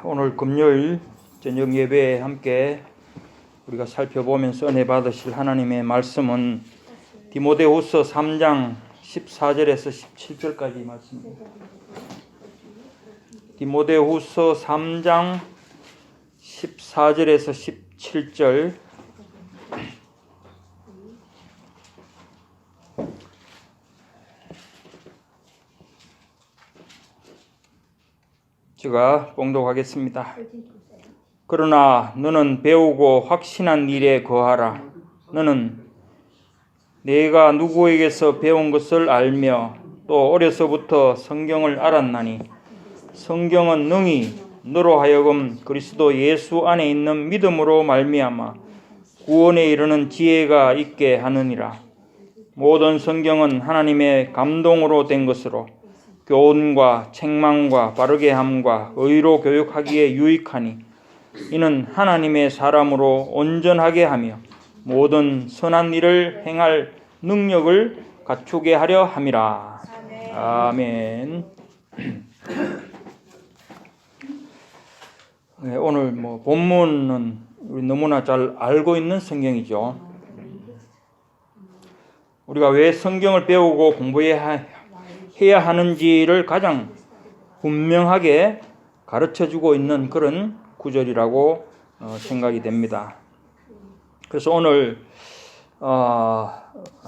오늘 금요일 저녁 예배에 함께 우리가 살펴보면서 은혜 받으실 하나님의 말씀은 디모데후서 3장 14절에서 17절까지 말씀입니다. 디모데후서 3장 14절에서 17절. 제가 봉독하겠습니다. 그러나 너는 배우고 확신한 일에 거하라. 너는 내가 누구에게서 배운 것을 알며 또 어려서부터 성경을 알았나니 성경은 능히 너로 하여금 그리스도 예수 안에 있는 믿음으로 말미암아 구원에 이르는 지혜가 있게 하느니라. 모든 성경은 하나님의 감동으로 된 것으로 교훈과 책망과 바르게 함과 의로 교육하기에 유익하니 이는 하나님의 사람으로 온전하게 하며 모든 선한 일을 행할 능력을 갖추게 하려 함이라. 아멘. 오늘 본문은 우리 너무나 잘 알고 있는 성경이죠. 우리가 왜 성경을 배우고 공부해야 하는지를 가장 분명하게 가르쳐주고 있는 그런 구절이라고 생각이 됩니다. 그래서 오늘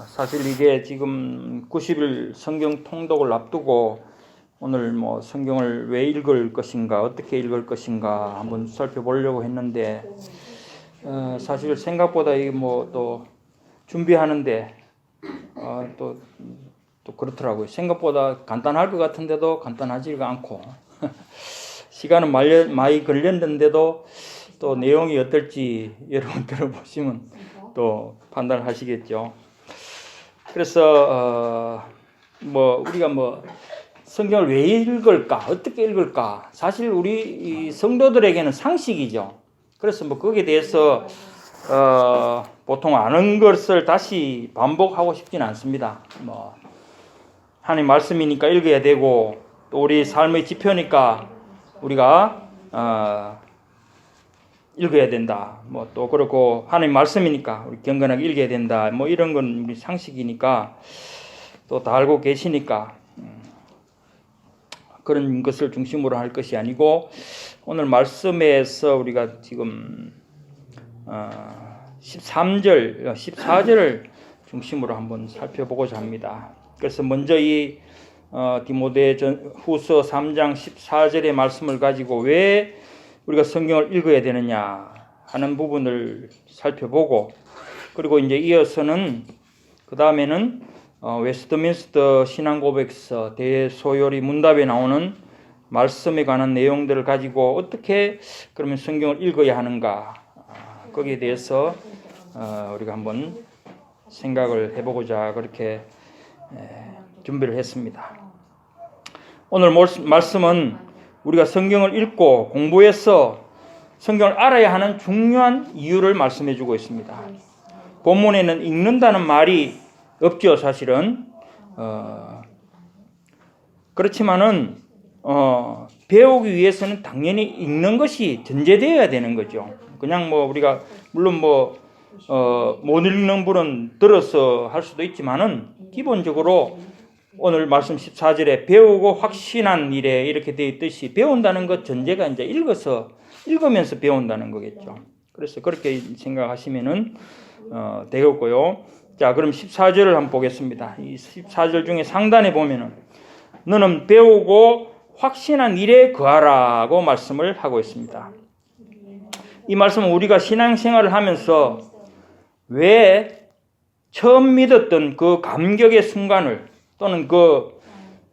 사실 이게 지금 90일 성경 통독을 앞두고 오늘 성경을 왜 읽을 것인가, 어떻게 읽을 것인가 한번 살펴보려고 했는데 사실 생각보다 이게 또 준비하는데 또 그렇더라고요. 생각보다 간단할 것 같은데도 간단하지가 않고 시간은 많이 걸렸는데도 또 내용이 어떨지 여러분 들어보시면 또 판단하시겠죠. 그래서 우리가 성경을 왜 읽을까, 어떻게 읽을까, 사실 우리 성도들에게는 상식이죠. 그래서 거기에 대해서 보통 아는 것을 다시 반복하고 싶지는 않습니다. 하나님 말씀이니까 읽어야 되고 또 우리 삶의 지표니까 우리가 읽어야 된다. 또 그렇고 하나님 말씀이니까 우리 경건하게 읽어야 된다. 이런 건 우리 상식이니까 또 다 알고 계시니까 그런 것을 중심으로 할 것이 아니고 오늘 말씀에서 우리가 지금 13절, 14절을 중심으로 한번 살펴보고자 합니다. 그래서 먼저 이 디모데후서 3장 14절의 말씀을 가지고 왜 우리가 성경을 읽어야 되느냐 하는 부분을 살펴보고, 그리고 이제 이어서는 그 다음에는 웨스트민스터 신앙고백서 대소요리 문답에 나오는 말씀에 관한 내용들을 가지고 어떻게 그러면 성경을 읽어야 하는가, 거기에 대해서 우리가 한번 생각을 해보고자 그렇게 준비를 했습니다. 오늘 말씀은 우리가 성경을 읽고 공부해서 성경을 알아야 하는 중요한 이유를 말씀해 주고 있습니다. 본문에는 읽는다는 말이 없죠, 사실은. 그렇지만은 배우기 위해서는 당연히 읽는 것이 전제되어야 되는 거죠. 그냥 우리가 물론 못 읽는 분은 들어서 할 수도 있지만은 기본적으로 오늘 말씀 14절에 배우고 확신한 일에 이렇게 되어 있듯이 배운다는 것 전제가 이제 읽으면서 배운다는 거겠죠. 그래서 그렇게 생각하시면은 되겠고요. 자, 그럼 14절을 한번 보겠습니다. 이 14절 중에 상단에 보면은 너는 배우고 확신한 일에 거하라고 말씀을 하고 있습니다. 이 말씀은 우리가 신앙생활을 하면서 왜 처음 믿었던 그 감격의 순간을 또는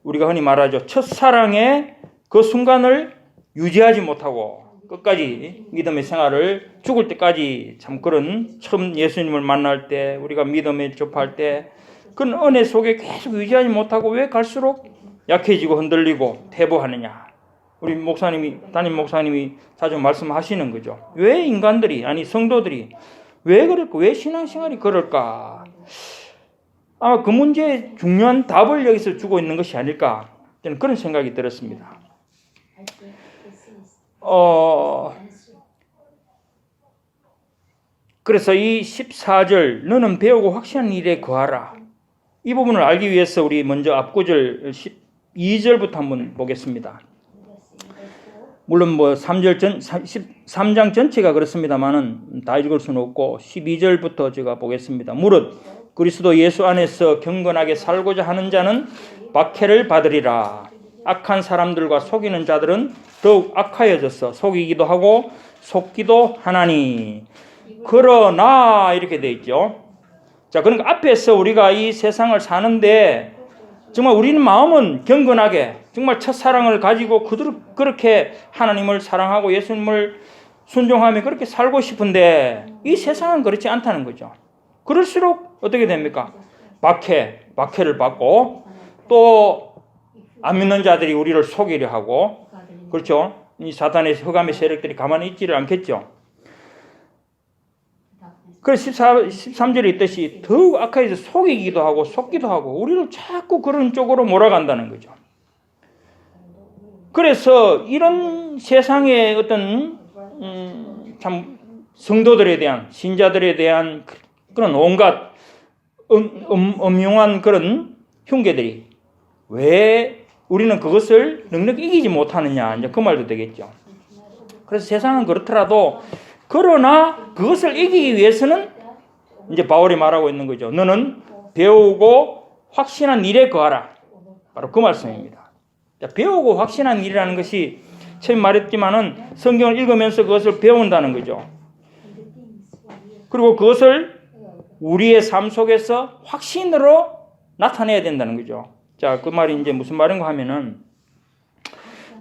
우리가 흔히 말하죠, 첫사랑의 그 순간을 유지하지 못하고 끝까지 믿음의 생활을 죽을 때까지 참 그런 처음 예수님을 만날 때 우리가 믿음에 접할 때 그런 은혜 속에 계속 유지하지 못하고 왜 갈수록 약해지고 흔들리고 퇴보하느냐. 우리 담임 목사님이 자주 말씀하시는 거죠. 왜 인간들이, 성도들이 왜 그럴까? 왜 신앙생활이 그럴까? 아마 그 문제에 중요한 답을 여기서 주고 있는 것이 아닐까, 저는 그런 생각이 들었습니다. 그래서 이 14절 너는 배우고 확신한 일에 거하라. 이 부분을 알기 위해서 우리 먼저 앞구절 12절부터 한번 보겠습니다. 물론 뭐 13장 전체가 그렇습니다만은 다 읽을 수는 없고 12절부터 제가 보겠습니다. 무릇 그리스도 예수 안에서 경건하게 살고자 하는 자는 박해를 받으리라. 악한 사람들과 속이는 자들은 더욱 악하여져서 속이기도 하고 속기도 하나니. 그러나 이렇게 돼 있죠. 자, 그러니까 앞에서 우리가 이 세상을 사는데 정말 우리는 마음은 경건하게 정말 첫사랑을 가지고 그렇게 하나님을 사랑하고 예수님을 순종하며 그렇게 살고 싶은데 이 세상은 그렇지 않다는 거죠. 그럴수록 어떻게 됩니까? 박해를 받고 또 안 믿는 자들이 우리를 속이려 하고, 그렇죠? 이 사탄의 흑암의 세력들이 가만히 있지를 않겠죠. 그래서 13절에 있듯이 더욱 악하여서 속이기도 하고 속기도 하고 우리를 자꾸 그런 쪽으로 몰아간다는 거죠. 그래서 이런 세상의 어떤 참 성도들에 대한 신자들에 대한 그런 온갖 음흉한 그런 흉계들이 왜 우리는 그것을 넉넉히 이기지 못하느냐, 이제 그 말도 되겠죠. 그래서 세상은 그렇더라도 그러나 그것을 이기기 위해서는 이제 바울이 말하고 있는 거죠. 너는 배우고 확신한 일에 거하라. 바로 그 말씀입니다. 배우고 확신한 일이라는 것이 처음 말했지만은 성경을 읽으면서 그것을 배운다는 거죠. 그리고 그것을 우리의 삶 속에서 확신으로 나타내야 된다는 거죠. 자, 그 말이 이제 무슨 말인가 하면은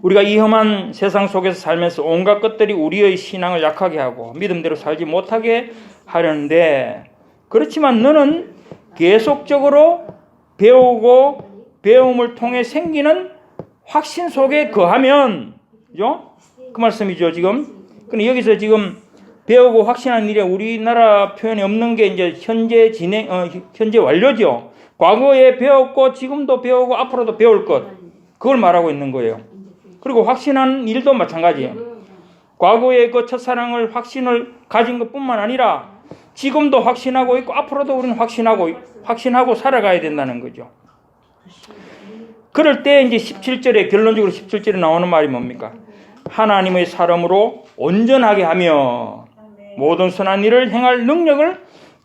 우리가 이 험한 세상 속에서 살면서 온갖 것들이 우리의 신앙을 약하게 하고 믿음대로 살지 못하게 하려는데, 그렇지만 너는 계속적으로 배우고 배움을 통해 생기는 확신 속에 거하면, 그죠? 그 말씀이죠, 지금. 근데 여기서 지금 배우고 확신한 일에 우리나라 표현이 없는 게 이제 현재 완료죠. 과거에 배웠고 지금도 배우고 앞으로도 배울 것, 그걸 말하고 있는 거예요. 그리고 확신한 일도 마찬가지예요. 과거의 그 첫사랑을 확신을 가진 것뿐만 아니라 지금도 확신하고 있고 앞으로도 우리는 확신하고 살아가야 된다는 거죠. 그럴 때 이제 17절에 결론적으로 17절에 나오는 말이 뭡니까? 하나님의 사람으로 온전하게 하며 모든 선한 일을 행할 능력을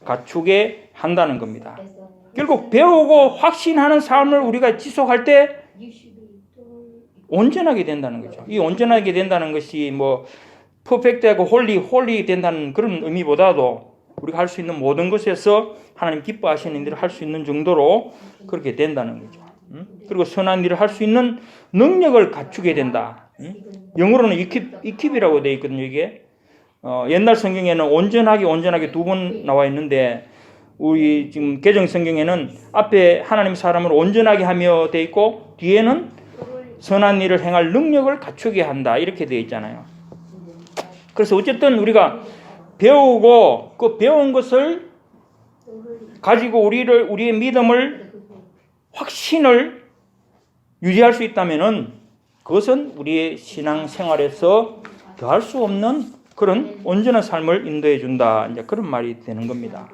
갖추게 한다는 겁니다. 결국 배우고 확신하는 삶을 우리가 지속할 때 온전하게 된다는 거죠. 이 온전하게 된다는 것이 뭐 퍼펙트하고 홀리 된다는 그런 의미보다도 우리가 할 수 있는 모든 것에서 하나님 기뻐하시는 일을 할 수 있는 정도로 그렇게 된다는 거죠. 그리고 선한 일을 할 수 있는 능력을 갖추게 된다. 영어로는 equip이라고 되어 있거든요. 이게 옛날 성경에는 온전하게 두 번 나와 있는데 우리 지금 개정 성경에는 앞에 하나님 사람을 온전하게 하며 되어 있고 뒤에는 선한 일을 행할 능력을 갖추게 한다, 이렇게 되어 있잖아요. 그래서 어쨌든 우리가 배우고 그 배운 것을 가지고 우리의 믿음을 확신을 유지할 수 있다면은 그것은 우리의 신앙 생활에서 더할 수 없는 그런 온전한 삶을 인도해 준다, 이제 그런 말이 되는 겁니다.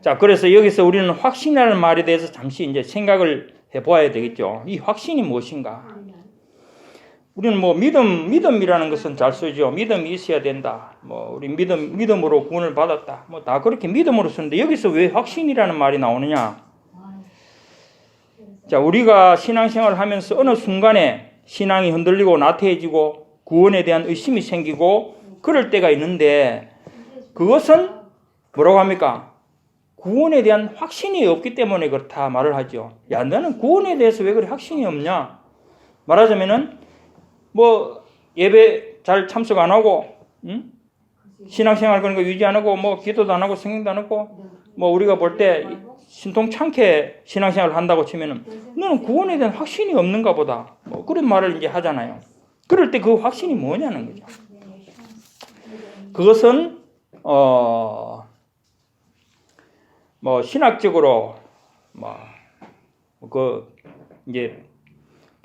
자, 그래서 여기서 우리는 확신이라는 말에 대해서 잠시 이제 생각을 해보아야 되겠죠. 이 확신이 무엇인가? 우리는 뭐 믿음이라는 것은 잘 쓰죠. 믿음이 있어야 된다. 뭐 우리 믿음으로 구원을 받았다. 뭐 다 그렇게 믿음으로 쓰는데 여기서 왜 확신이라는 말이 나오느냐? 자, 우리가 신앙생활을 하면서 어느 순간에 신앙이 흔들리고 나태해지고 구원에 대한 의심이 생기고 그럴 때가 있는데 그것은 뭐라고 합니까? 구원에 대한 확신이 없기 때문에 그렇다 말을 하죠. 야, 너는 구원에 대해서 왜 그래 확신이 없냐? 말하자면은 뭐 예배 잘 참석 안 하고, 신앙생활 그런 거 유지 안 하고, 뭐 기도도 안 하고 성경도 안 하고, 뭐 우리가 볼 때 신통찮게 신앙생활을 한다고 치면은 너는 구원에 대한 확신이 없는가 보다. 뭐 그런 말을 이제 하잖아요. 그럴 때 그 확신이 뭐냐는 거죠. 그것은 뭐 신학적으로 뭐 그 이제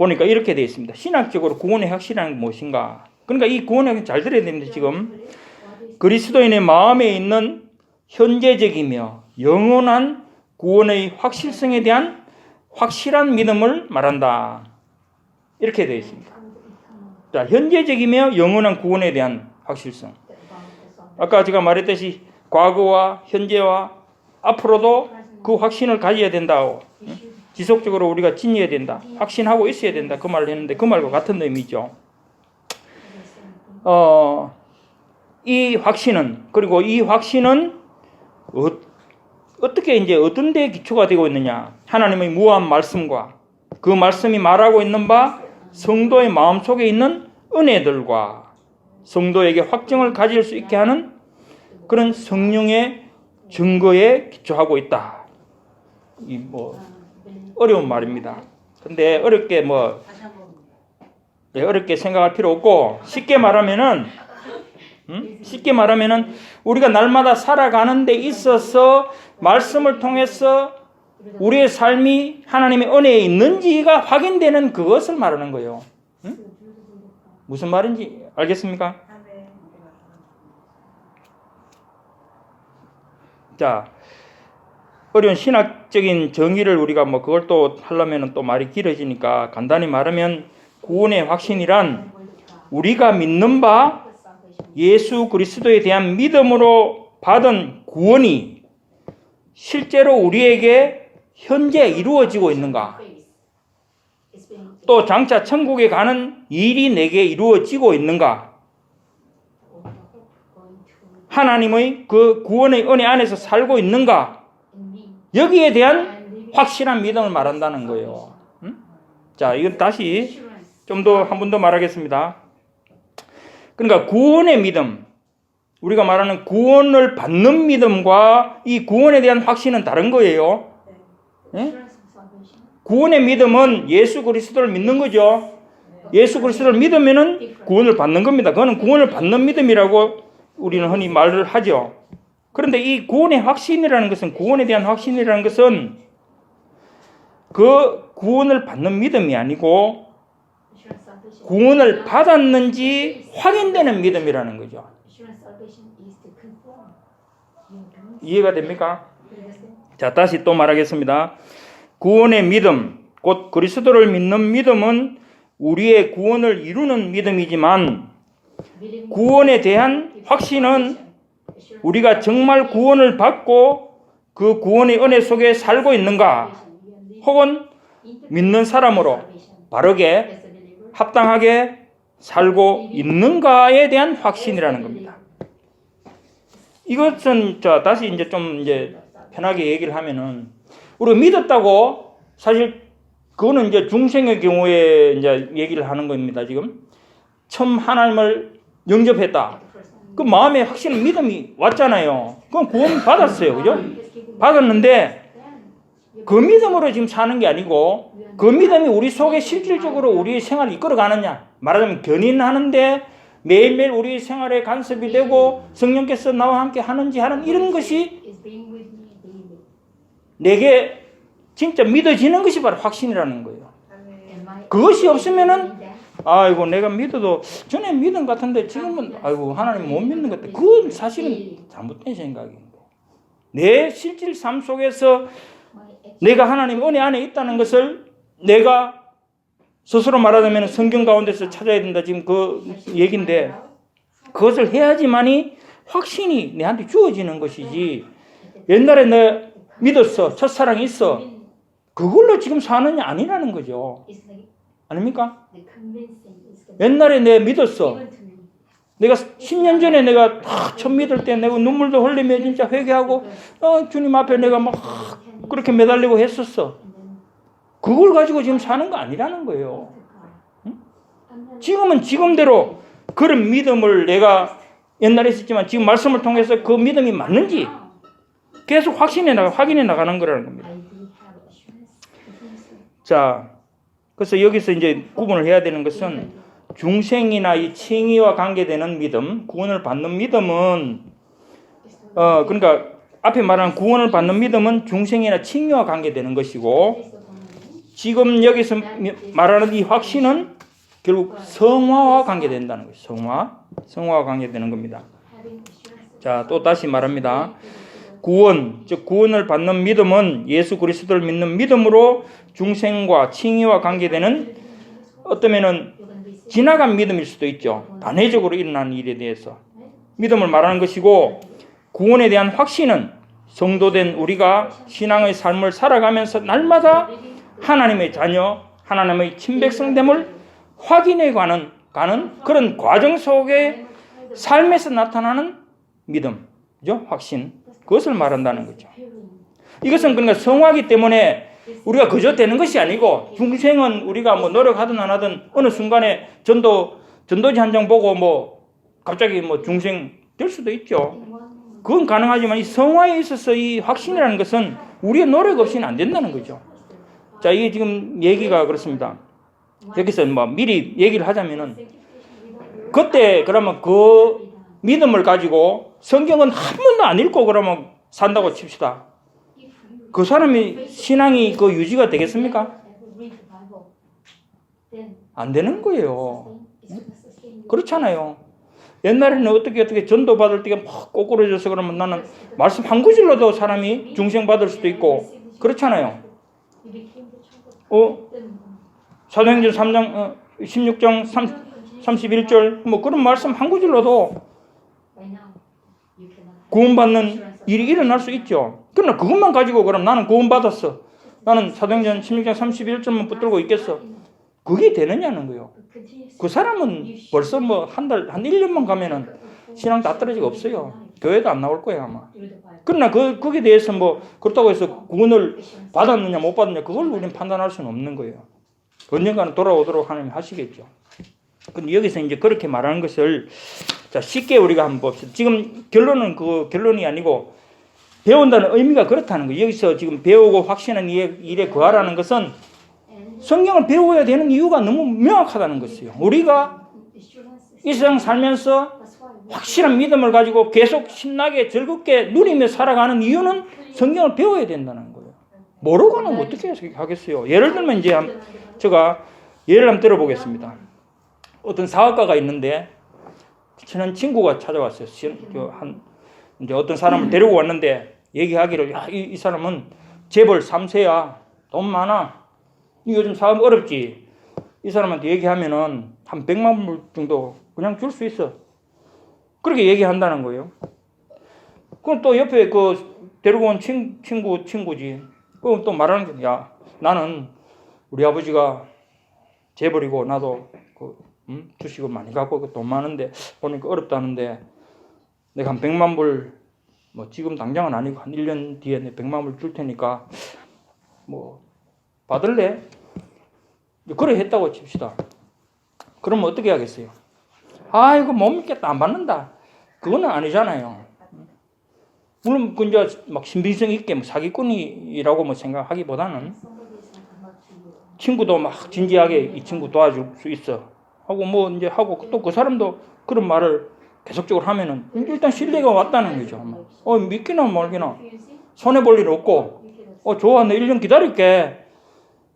보니까 이렇게 되어 있습니다. 신학적으로 구원의 확신이란 무엇인가? 그러니까 이 구원의 확신 잘 들어야 됩니다. 지금 그리스도인의 마음에 있는 현재적이며 영원한 구원의 확실성에 대한 확실한 믿음을 말한다. 이렇게 되어 있습니다. 자, 현재적이며 영원한 구원에 대한 확실성. 아까 제가 말했듯이 과거와 현재와 앞으로도 그 확신을 가져야 된다고, 지속적으로 우리가 지녀야 된다, 확신하고 있어야 된다, 그 말을 했는데 그 말과 같은 의미죠. 이 확신은, 그리고 이 확신은 어떻게 이제 어떤 데 기초가 되고 있느냐? 하나님의 무한 말씀과 그 말씀이 말하고 있는 바 성도의 마음속에 있는 은혜들과 성도에게 확증을 가질 수 있게 하는 그런 성령의 증거에 기초하고 있다. 이 뭐 어려운 말입니다. 근데 어렵게 생각할 필요 없고 쉽게 말하면은 우리가 날마다 살아가는 데 있어서 말씀을 통해서 우리의 삶이 하나님의 은혜에 있는지가 확인되는 그것을 말하는 거예요. 무슨 말인지 알겠습니까? 자, 어려운 신학적인 정의를 우리가 그걸 또 하려면 또 말이 길어지니까 간단히 말하면 구원의 확신이란 우리가 믿는 바 예수 그리스도에 대한 믿음으로 받은 구원이 실제로 우리에게 현재 이루어지고 있는가? 또 장차 천국에 가는 일이 내게 이루어지고 있는가? 하나님의 그 구원의 은혜 안에서 살고 있는가? 여기에 대한 확실한 믿음을 말한다는 거예요. 자, 이건 다시 좀 더 한 번 더 말하겠습니다. 그러니까 구원의 믿음, 우리가 말하는 구원을 받는 믿음과 이 구원에 대한 확신은 다른 거예요. 네? 구원의 믿음은 예수 그리스도를 믿는 거죠. 예수 그리스도를 믿으면은 구원을 받는 겁니다. 그거는 구원을 받는 믿음이라고 우리는 흔히 말을 하죠. 그런데 이 구원의 확신이라는 것은, 구원에 대한 확신이라는 것은 그 구원을 받는 믿음이 아니고 구원을 받았는지 확인되는 믿음이라는 거죠. 이해가 됩니까? 자, 다시 또 말하겠습니다. 구원의 믿음, 곧 그리스도를 믿는 믿음은 우리의 구원을 이루는 믿음이지만 구원에 대한 확신은 우리가 정말 구원을 받고 그 구원의 은혜 속에 살고 있는가, 혹은 믿는 사람으로 바르게 합당하게 살고 있는가에 대한 확신이라는 겁니다. 이것은 자, 다시 이제 좀 편하게 얘기를 하면은, 우리가 믿었다고, 사실 그거는 이제 중생의 경우에 이제 얘기를 하는 겁니다. 지금 처음 하나님을 영접했다, 그 마음에 확실한 믿음이 왔잖아요. 그건 구원 받았어요, 그죠? 받았는데 그 믿음으로 지금 사는 게 아니고, 그 믿음이 우리 속에 실질적으로 우리의 생활을 이끌어가느냐, 말하자면 견인하는데 매일매일 우리 생활에 간섭이 되고 성령께서 나와 함께 하는지 하는 이런 것이 내게 진짜 믿어지는 것이 바로 확신이라는 거예요. 그것이 없으면은 아이고 내가 믿어도 전에 믿은 것 같은데 지금은 아이고 하나님 못 믿는 것 같아. 그건 사실은 잘못된 생각입니다. 내 실질 삶 속에서 내가 하나님 은혜 안에 있다는 것을 내가 스스로 말하자면 성경 가운데서 찾아야 된다, 지금 그 얘기인데, 그것을 해야지만이 확신이 내한테 주어지는 것이지, 옛날에 내가 믿었어, 첫사랑이 있어, 그걸로 지금 사느냐 아니라는 거죠. 아닙니까? 옛날에 내가 믿었어, 내가 10년 전에 내가 처음 믿을 때 내가 눈물도 흘리며 진짜 회개하고 주님 앞에 내가 막 그렇게 매달리고 했었어. 그걸 가지고 지금 사는 거 아니라는 거예요. 응? 지금은 지금대로 그런 믿음을 내가 옛날에 했었지만 지금 말씀을 통해서 그 믿음이 맞는지 계속 확인해 나가는 거라는 겁니다. 자, 그래서 여기서 이제 구분을 해야 되는 것은 중생이나 이 칭의와 관계되는 믿음, 구원을 받는 믿음은 그러니까 앞에 말한 구원을 받는 믿음은 중생이나 칭의와 관계되는 것이고, 지금 여기서 말하는 이 확신은 결국 성화와 관계된다는 거예요. 성화와 관계되는 겁니다. 자, 또 다시 말합니다. 구원, 즉 구원을 받는 믿음은 예수 그리스도를 믿는 믿음으로 중생과 칭의와 관계되는 어떠면은 지나간 믿음일 수도 있죠. 단회적으로 일어나는 일에 대해서 믿음을 말하는 것이고, 구원에 대한 확신은 성도된 우리가 신앙의 삶을 살아가면서 날마다 하나님의 자녀, 하나님의 친백성됨을 확인해 가는 그런 과정 속에 삶에서 나타나는 믿음, 그죠? 확신, 그것을 말한다는 거죠. 이것은 그러니까 성화이기 때문에 우리가 그저 되는 것이 아니고, 중생은 우리가 뭐 노력하든 안 하든 어느 순간에 전도지 한 장 보고 뭐 갑자기 뭐 중생 될 수도 있죠. 그건 가능하지만 이 성화에 있어서 이 확신이라는 것은 우리의 노력 없이는 안 된다는 거죠. 자, 이게 지금 얘기가 그렇습니다. 여기서 뭐 미리 얘기를 하자면은, 그때 그러면 그 믿음을 가지고 성경은 한 번도 안 읽고 그러면 산다고 칩시다. 그 사람이 신앙이 그 유지가 되겠습니까? 안 되는 거예요. 그렇잖아요. 옛날에는 어떻게 전도 받을 때가 막 꼬꾸라져서 그러면 나는 말씀 한 구절로도 사람이 중생 받을 수도 있고 그렇잖아요. 사도행전 3장 16장 31절 뭐 그런 말씀 한 구절로도 구원받는 일이 일어날 수 있죠. 그러나 그것만 가지고 그럼 나는 구원받았어, 나는 사도행전 16장 31절만 붙들고 있겠어, 그게 되느냐는 거예요. 그 사람은 벌써 뭐 한 1년만 가면은 신앙 다 떨어지고 없어요. 교회도 안 나올 거예요 아마. 그러나 거기에 대해서 뭐 그렇다고 해서 구원을 받았느냐 못 받았느냐 그걸 우리는 판단할 수는 없는 거예요. 언젠가는 돌아오도록 하나님 하시겠죠. 근데 여기서 이제 그렇게 말하는 것을 자 쉽게 우리가 한번 봅시다. 지금 결론은 그 결론이 아니고 배운다는 의미가 그렇다는 거예요. 여기서 지금 배우고 확신한 일에 거하라는 것은 성경을 배워야 되는 이유가 너무 명확하다는 것이에요. 우리가 이 세상 살면서 확실한 믿음을 가지고 계속 신나게 즐겁게 누리며 살아가는 이유는 성경을 배워야 된다는 거예요. 모르고는 어떻게 하겠어요. 예를 들면 이제 제가 예를 한번 들어보겠습니다. 어떤 사업가가 있는데 친한 친구가 찾아왔어요. 이제 어떤 사람을 데리고 왔는데 얘기하기를, 야, 이 사람은 재벌 3세야, 돈 많아, 요즘 사업 어렵지, 이 사람한테 얘기하면은 한 100만 불 정도 그냥 줄 수 있어, 그렇게 얘기한다는 거예요. 그럼 또 옆에 그 데리고 온 친구지. 그럼 또 말하는 게, 야, 나는 우리 아버지가 재벌이고 나도 주식을 많이 갖고 돈 많은데 보니까 어렵다는데 내가 한 100만 불, 뭐 지금 당장은 아니고 한 1년 뒤에 내 100만 불 줄 테니까 뭐 받을래? 그래 했다고 칩시다. 그러면 어떻게 하겠어요? 아, 이거 못 믿겠다, 안 받는다, 그거는 아니잖아요. 물론 그 이제 막 신빙성 있게 뭐 사기꾼이라고 뭐 생각하기보다는 친구도 막 진지하게 이 친구 도와줄 수 있어 하고 뭐 이제 하고 또 그 사람도 그런 말을 계속적으로 하면은 일단 신뢰가 왔다는 거죠. 믿기나 말기나 손해 볼 일 없고, 좋아, 나 1년 기다릴게.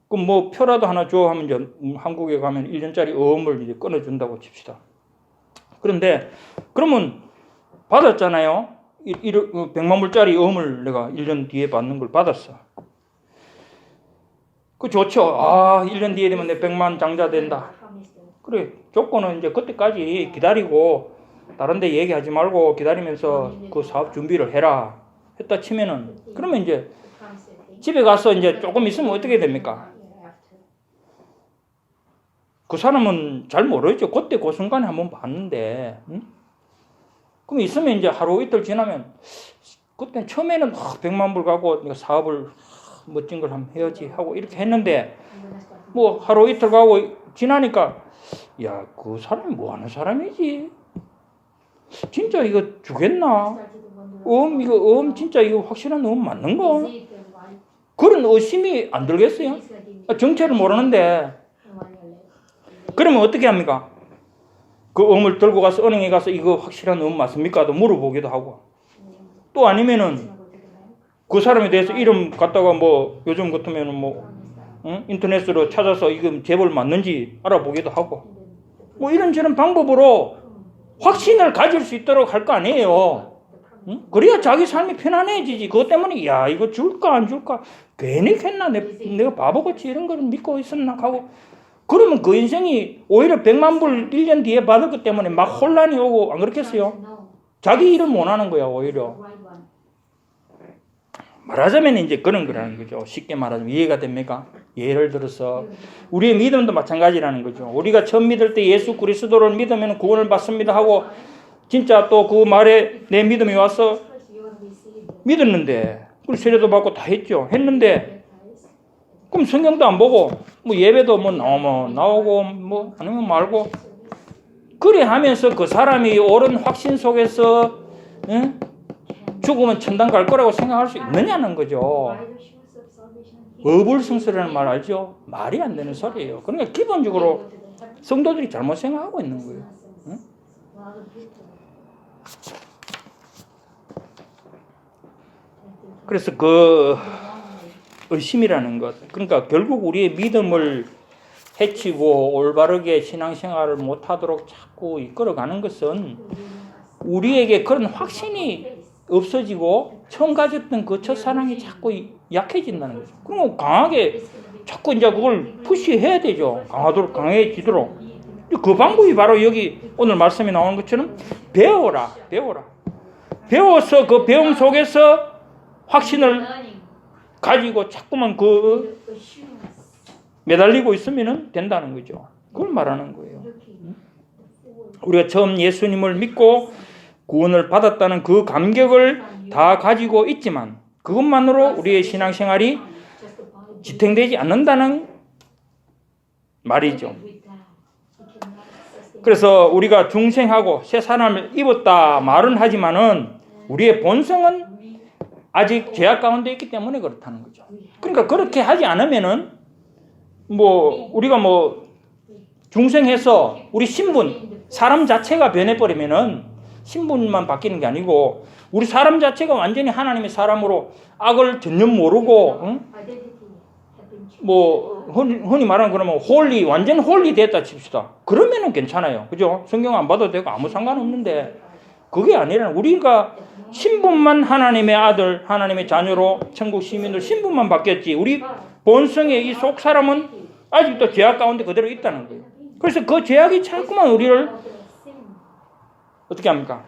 그럼 뭐 표라도 하나 줘 하면 이제 한국에 가면 1년짜리 어음을 이제 끊어준다고 칩시다. 그런데 그러면 받았잖아요. 100만 불짜리 어음을 내가 1년 뒤에 받는 걸 받았어. 그 좋죠. 1년 뒤에 되면 내 100만 장자 된다. 그래, 조건은 이제 그때까지 기다리고 다른 데 얘기하지 말고 기다리면서 그 사업 준비를 해라 했다 치면은, 그러면 이제 집에 가서 이제 조금 있으면 어떻게 됩니까? 그 사람은 잘 모르죠. 그때 그 순간에 한번 봤는데, 그럼 있으면 이제 하루 이틀 지나면, 그때 처음에는 100만 불 갖고 내가 사업을 멋진 걸 한번 해야지 하고 이렇게 했는데, 뭐 하루 이틀 가고 지나니까, 야, 그 사람이 뭐 하는 사람이지? 진짜 이거 주겠나? 진짜 이거 확실한 맞는가? 그런 의심이 안 들겠어요? 정체를 모르는데. 그러면 어떻게 합니까? 그 음을 들고 가서 은행에 가서 이거 확실한 맞습니까? 또 물어보기도 하고. 또 아니면은 그 사람에 대해서 이름 갖다가 뭐 요즘 같으면은 뭐 인터넷으로 찾아서 이거 제볼 맞는지 알아보기도 하고 뭐 이런저런 방법으로 확신을 가질 수 있도록 할 거 아니에요. 그래야 자기 삶이 편안해지지. 그것 때문에 야 이거 줄까 안 줄까 괜히 했나 내가 바보같이 이런 거를 믿고 있었나 하고 그러면 그 인생이 오히려 100만 불 1년 뒤에 받을 것 때문에 막 혼란이 오고 안 그렇겠어요? 자기 일을 못 하는 거야 오히려. 말하자면 이제 그런 거라는 거죠. 쉽게 말하자면 이해가 됩니까? 예를 들어서 우리의 믿음도 마찬가지라는 거죠. 우리가 처음 믿을 때 예수 그리스도를 믿으면 구원을 받습니다 하고 진짜 또 그 말에 내 믿음이 와서 믿었는데 그리고 세례도 받고 다 했는데 그럼 성경도 안 보고 뭐 예배도 뭐 나오고 뭐 아니면 말고 그래 하면서 그 사람이 옳은 확신 속에서 죽으면 천당 갈 거라고 생각할 수 있느냐는 거죠. 어불성설이라는 말 알죠? 말이 안 되는 소리예요. 그러니까 기본적으로 성도들이 잘못 생각하고 있는 거예요. 그래서 그 의심이라는 것, 그러니까 결국 우리의 믿음을 해치고 올바르게 신앙생활을 못하도록 자꾸 이끌어가는 것은 우리에게 그런 확신이 없어지고 처음 가졌던 그 첫사랑이 자꾸 약해진다는 거죠. 그럼 강하게 자꾸 이제 그걸 푸시해야 되죠. 강해지도록. 그 방법이 바로 여기 오늘 말씀에 나오는 것처럼 배워라. 배워서 그 배움 속에서 확신을 가지고 자꾸만 그 매달리고 있으면 된다는 거죠. 그걸 말하는 거예요. 우리가 처음 예수님을 믿고 구원을 받았다는 그 감격을 다 가지고 있지만 그것만으로 우리의 신앙생활이 지탱되지 않는다는 말이죠. 그래서 우리가 중생하고 새 사람을 입었다 말은 하지만은 우리의 본성은 아직 죄악 가운데 있기 때문에 그렇다는 거죠. 그러니까 그렇게 하지 않으면은 우리가 중생해서 우리 신분, 사람 자체가 변해버리면은 신분만 바뀌는 게 아니고 우리 사람 자체가 완전히 하나님의 사람으로 악을 전혀 모르고 흔히 말하는 그러면 완전 홀리 됐다 칩시다. 그러면은 괜찮아요. 그죠? 성경 안 봐도 되고 아무 상관없는데 그게 아니라 우리가 신분만 하나님의 아들, 하나님의 자녀로 천국 시민들 신분만 바뀌었지 우리 본성의 이 속 사람은 아직도 죄악 가운데 그대로 있다는 거예요. 그래서 그 죄악이 자꾸만 우리를 어떻게 합니까?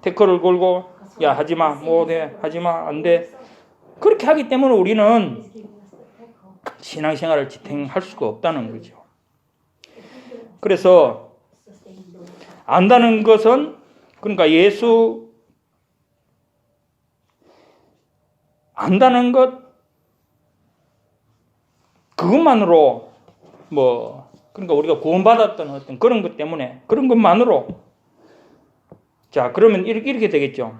태클을 걸고 야 하지마 못해 하지마 안돼 그렇게 하기 때문에 우리는 신앙생활을 지탱할 수가 없다는 거죠. 그래서 안다는 것은 그러니까 예수 안다는 것 그것만으로 그러니까 우리가 구원받았던 어떤 그런 것 때문에 그런 것만으로 자 그러면 이렇게 되겠죠.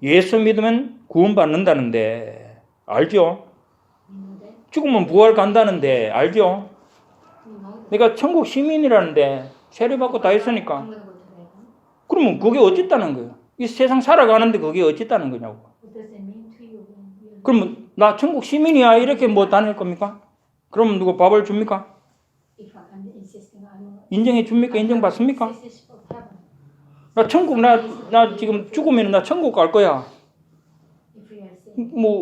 예수 믿으면 구원받는다는데 알죠? 죽으면 부활 간다는데 알죠? 내가 천국 시민이라는데 세례받고 다 했으니까 그러면 그게 어쨌다는 거예요? 이 세상 살아가는데 그게 어쨌다는 거냐고. 그러면 나 천국 시민이야 이렇게 다닐 겁니까? 그러면 누구 밥을 줍니까? 인정해 줍니까? 인정받습니까? 나 천국 나 지금 죽으면 나 천국 갈 거야.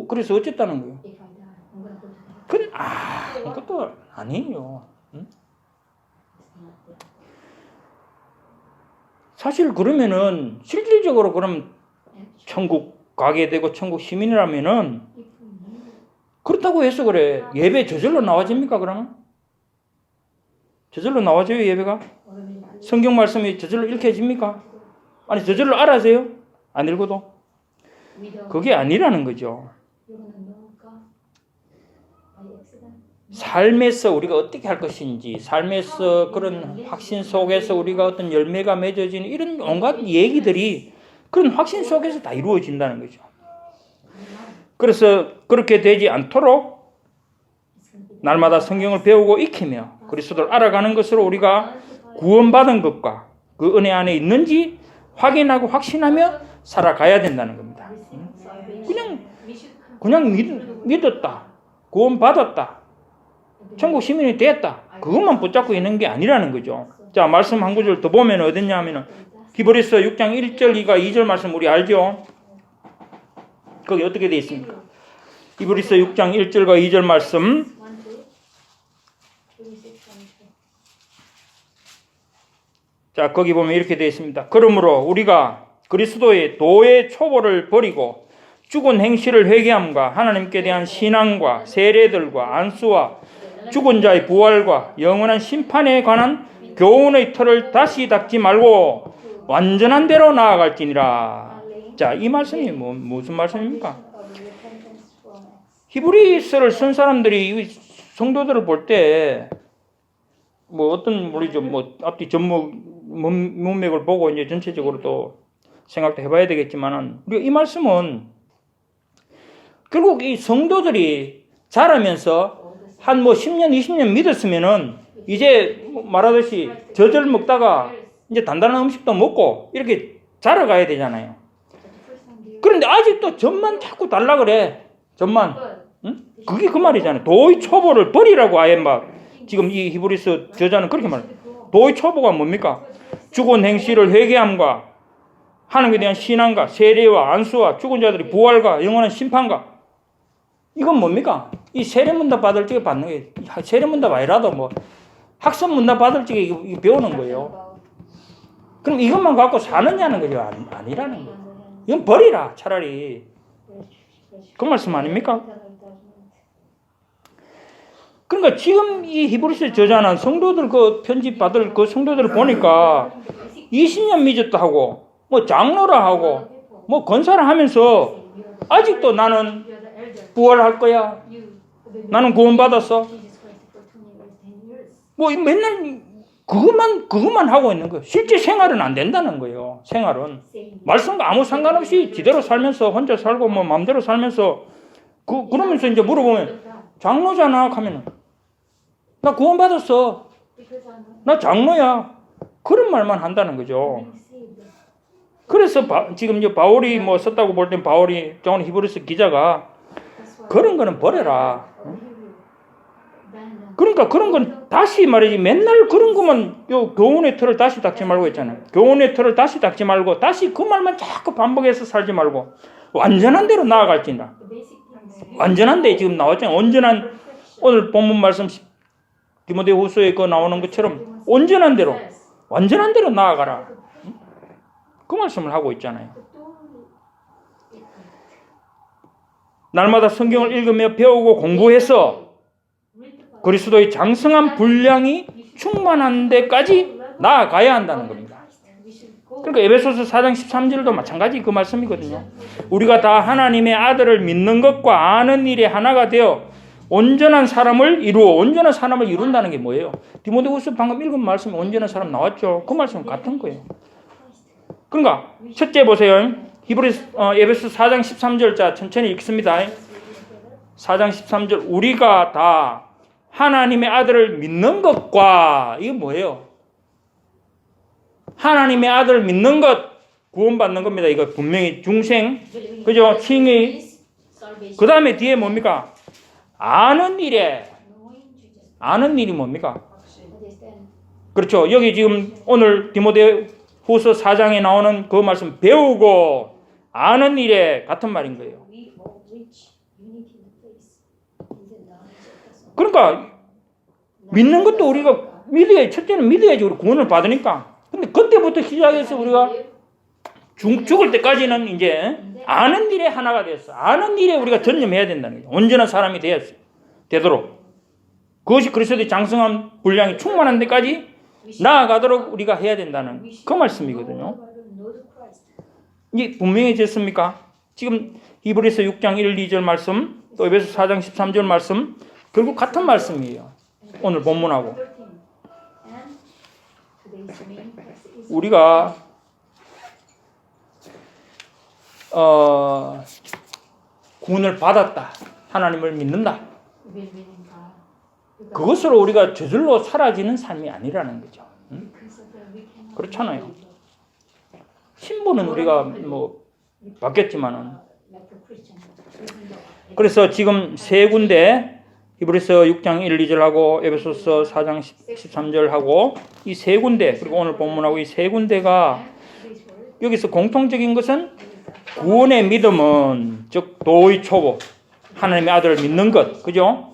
그래서 어쨌다는 거예요? 그것도 아니에요. 응? 사실 그러면은 실질적으로 그럼 천국 가게 되고 천국 시민이라면은 그렇다고 해서 그래 예배 저절로 나와집니까 그러면? 저절로 나와져요 예배가? 성경 말씀이 저절로 읽혀집니까? 아니 저절로 알아서요? 안 읽어도? 그게 아니라는 거죠. 삶에서 우리가 어떻게 할 것인지 삶에서 그런 확신 속에서 우리가 어떤 열매가 맺어지는 이런 온갖 얘기들이 그런 확신 속에서 다 이루어진다는 거죠. 그래서 그렇게 되지 않도록 날마다 성경을 배우고 익히며 그리스도를 알아가는 것으로 우리가 구원받은 것과 그 은혜 안에 있는지 확인하고 확신하며 살아가야 된다는 겁니다. 그냥 믿었다. 구원받았다. 천국 시민이 됐다. 그것만 붙잡고 있는 게 아니라는 거죠. 자, 말씀 한 구절 더 보면 어딨냐 하면은 히브리서 6장 1절, 2절 말씀 우리 알죠? 거기 어떻게 되어 있습니까? 히브리서 6장 1절과 2절 말씀. 자, 거기 보면 이렇게 되어 있습니다. 그러므로 우리가 그리스도의 도의 초보를 버리고 죽은 행실을 회개함과 하나님께 대한 신앙과 세례들과 안수와 죽은 자의 부활과 영원한 심판에 관한 교훈의 틀을 다시 닦지 말고 완전한 대로 나아갈지니라. 자, 이 말씀이 무슨 말씀입니까? 히브리서를 쓴 사람들이 성도들을 볼 때 어떤 우리죠 앞뒤 전목 문맥을 보고 이제 전체적으로 또 생각도 해봐야 되겠지만은 우리가 이 말씀은 결국 이 성도들이 자라면서 한 10년, 20년 믿었으면은 이제 말하듯이 저절 먹다가 이제 단단한 음식도 먹고 이렇게 자라가야 되잖아요. 그런데 아직도 젖만 자꾸 달라 그래. 젖만. 응? 그게 그 말이잖아요. 도의 초보를 버리라고 아예 막 지금 이 히브리서 저자는 그렇게 말해요. 도의 초보가 뭡니까? 죽은 행실을 회개함과 하나님에 대한 신앙과 세례와 안수와 죽은 자들의 부활과 영원한 심판과 이건 뭡니까? 이 세례문답 받을 적에 받는 게 세례문답 아니라도 학습문답 받을 적에 이거 배우는 거예요. 그럼 이것만 갖고 사느냐는 거죠. 아니라는 거예요. 이건 버리라 차라리. 그 말씀 아닙니까? 그러니까 지금 이 히브리서 저자는 성도들 그 편집 받을 그 성도들을 보니까 20년 믿었다 하고 장로라 하고 권사를 하면서 아직도 나는 부활할 거야. 나는 구원받았어. 맨날 그것만 하고 있는 거예요. 실제 생활은 안 된다는 거예요. 생활은 말씀과 아무 상관없이 지대로 살면서 혼자 살고 마음대로 살면서 그러면서 이제 물어보면 장로잖아 하면은 나 구원받았어. 나 장로야. 그런 말만 한다는 거죠. 그래서 지금 이제 바울이 썼다고 볼 땐 바울이 정원 히브리서 기자가 그런 거는 버려라. 그러니까 그런 건 다시 말이지 맨날 그런 거만 교훈의 틀을 다시 닦지 말고 있잖아요. 교훈의 틀을 다시 닦지 말고 다시 그 말만 자꾸 반복해서 살지 말고 완전한 대로 나아갈지나. 완전한 데 지금 나왔잖아요. 온전한 오늘 본문 말씀 디모데후서에 나오는 것처럼 온전한 대로 완전한 대로 나아가라. 그 말씀을 하고 있잖아요. 날마다 성경을 읽으며 배우고 공부해서 그리스도의 장성한 분량이 충만한 데까지 나아가야 한다는 겁니다. 그러니까 에베소서 4장 13절도 마찬가지 그 말씀이거든요. 우리가 다 하나님의 아들을 믿는 것과 아는 일에 하나가 되어 온전한 사람을 이룬다는 게 뭐예요? 디모데후서 방금 읽은 말씀이 온전한 사람 나왔죠. 그 말씀은 같은 거예요. 그러니까 첫째 보세요. 에베소 4장 13절 자 천천히 읽습니다. 4장 13절 우리가 다 하나님의 아들을 믿는 것과 이게 뭐예요? 하나님의 아들을 믿는 것 구원받는 겁니다. 이거 분명히 중생 그죠? 칭의 그 다음에 뒤에 뭡니까? 아는 일이 뭡니까? 그렇죠. 여기 지금 오늘 디모데후서 4장에 나오는 그 말씀 배우고 아는 일에 같은 말인 거예요. 그러니까 믿는 것도 우리가 첫째는 믿어야지 우리 구원을 받으니까. 근데 그때부터 시작해서 우리가 죽을 때까지는 이제 아는 일에 하나가 됐어. 아는 일에 우리가 전념해야 된다는 거예요. 온전한 사람이 되도록. 그것이 그리스도의 장성한 분량이 충만한 데까지 나아가도록 우리가 해야 된다는 그 말씀이거든요. 이게 분명해졌습니까? 지금 히브리서 6장 1, 2절 말씀, 또 에베소 4장 13절 말씀, 결국 같은 말씀이에요. 오늘 본문하고. 우리가 구원을 받았다. 하나님을 믿는다. 그것으로 우리가 저절로 사라지는 삶이 아니라는 거죠. 응? 그렇잖아요. 신분은 우리가 받겠지만은. 그래서 지금 세 군데 히브리서 6장 1, 2절하고 에베소서 4장 13절하고 이 세 군데, 그리고 오늘 본문하고 이 세 군데가 여기서 공통적인 것은 구원의 믿음은 즉 도의 초보, 하나님의 아들을 믿는 것, 그죠?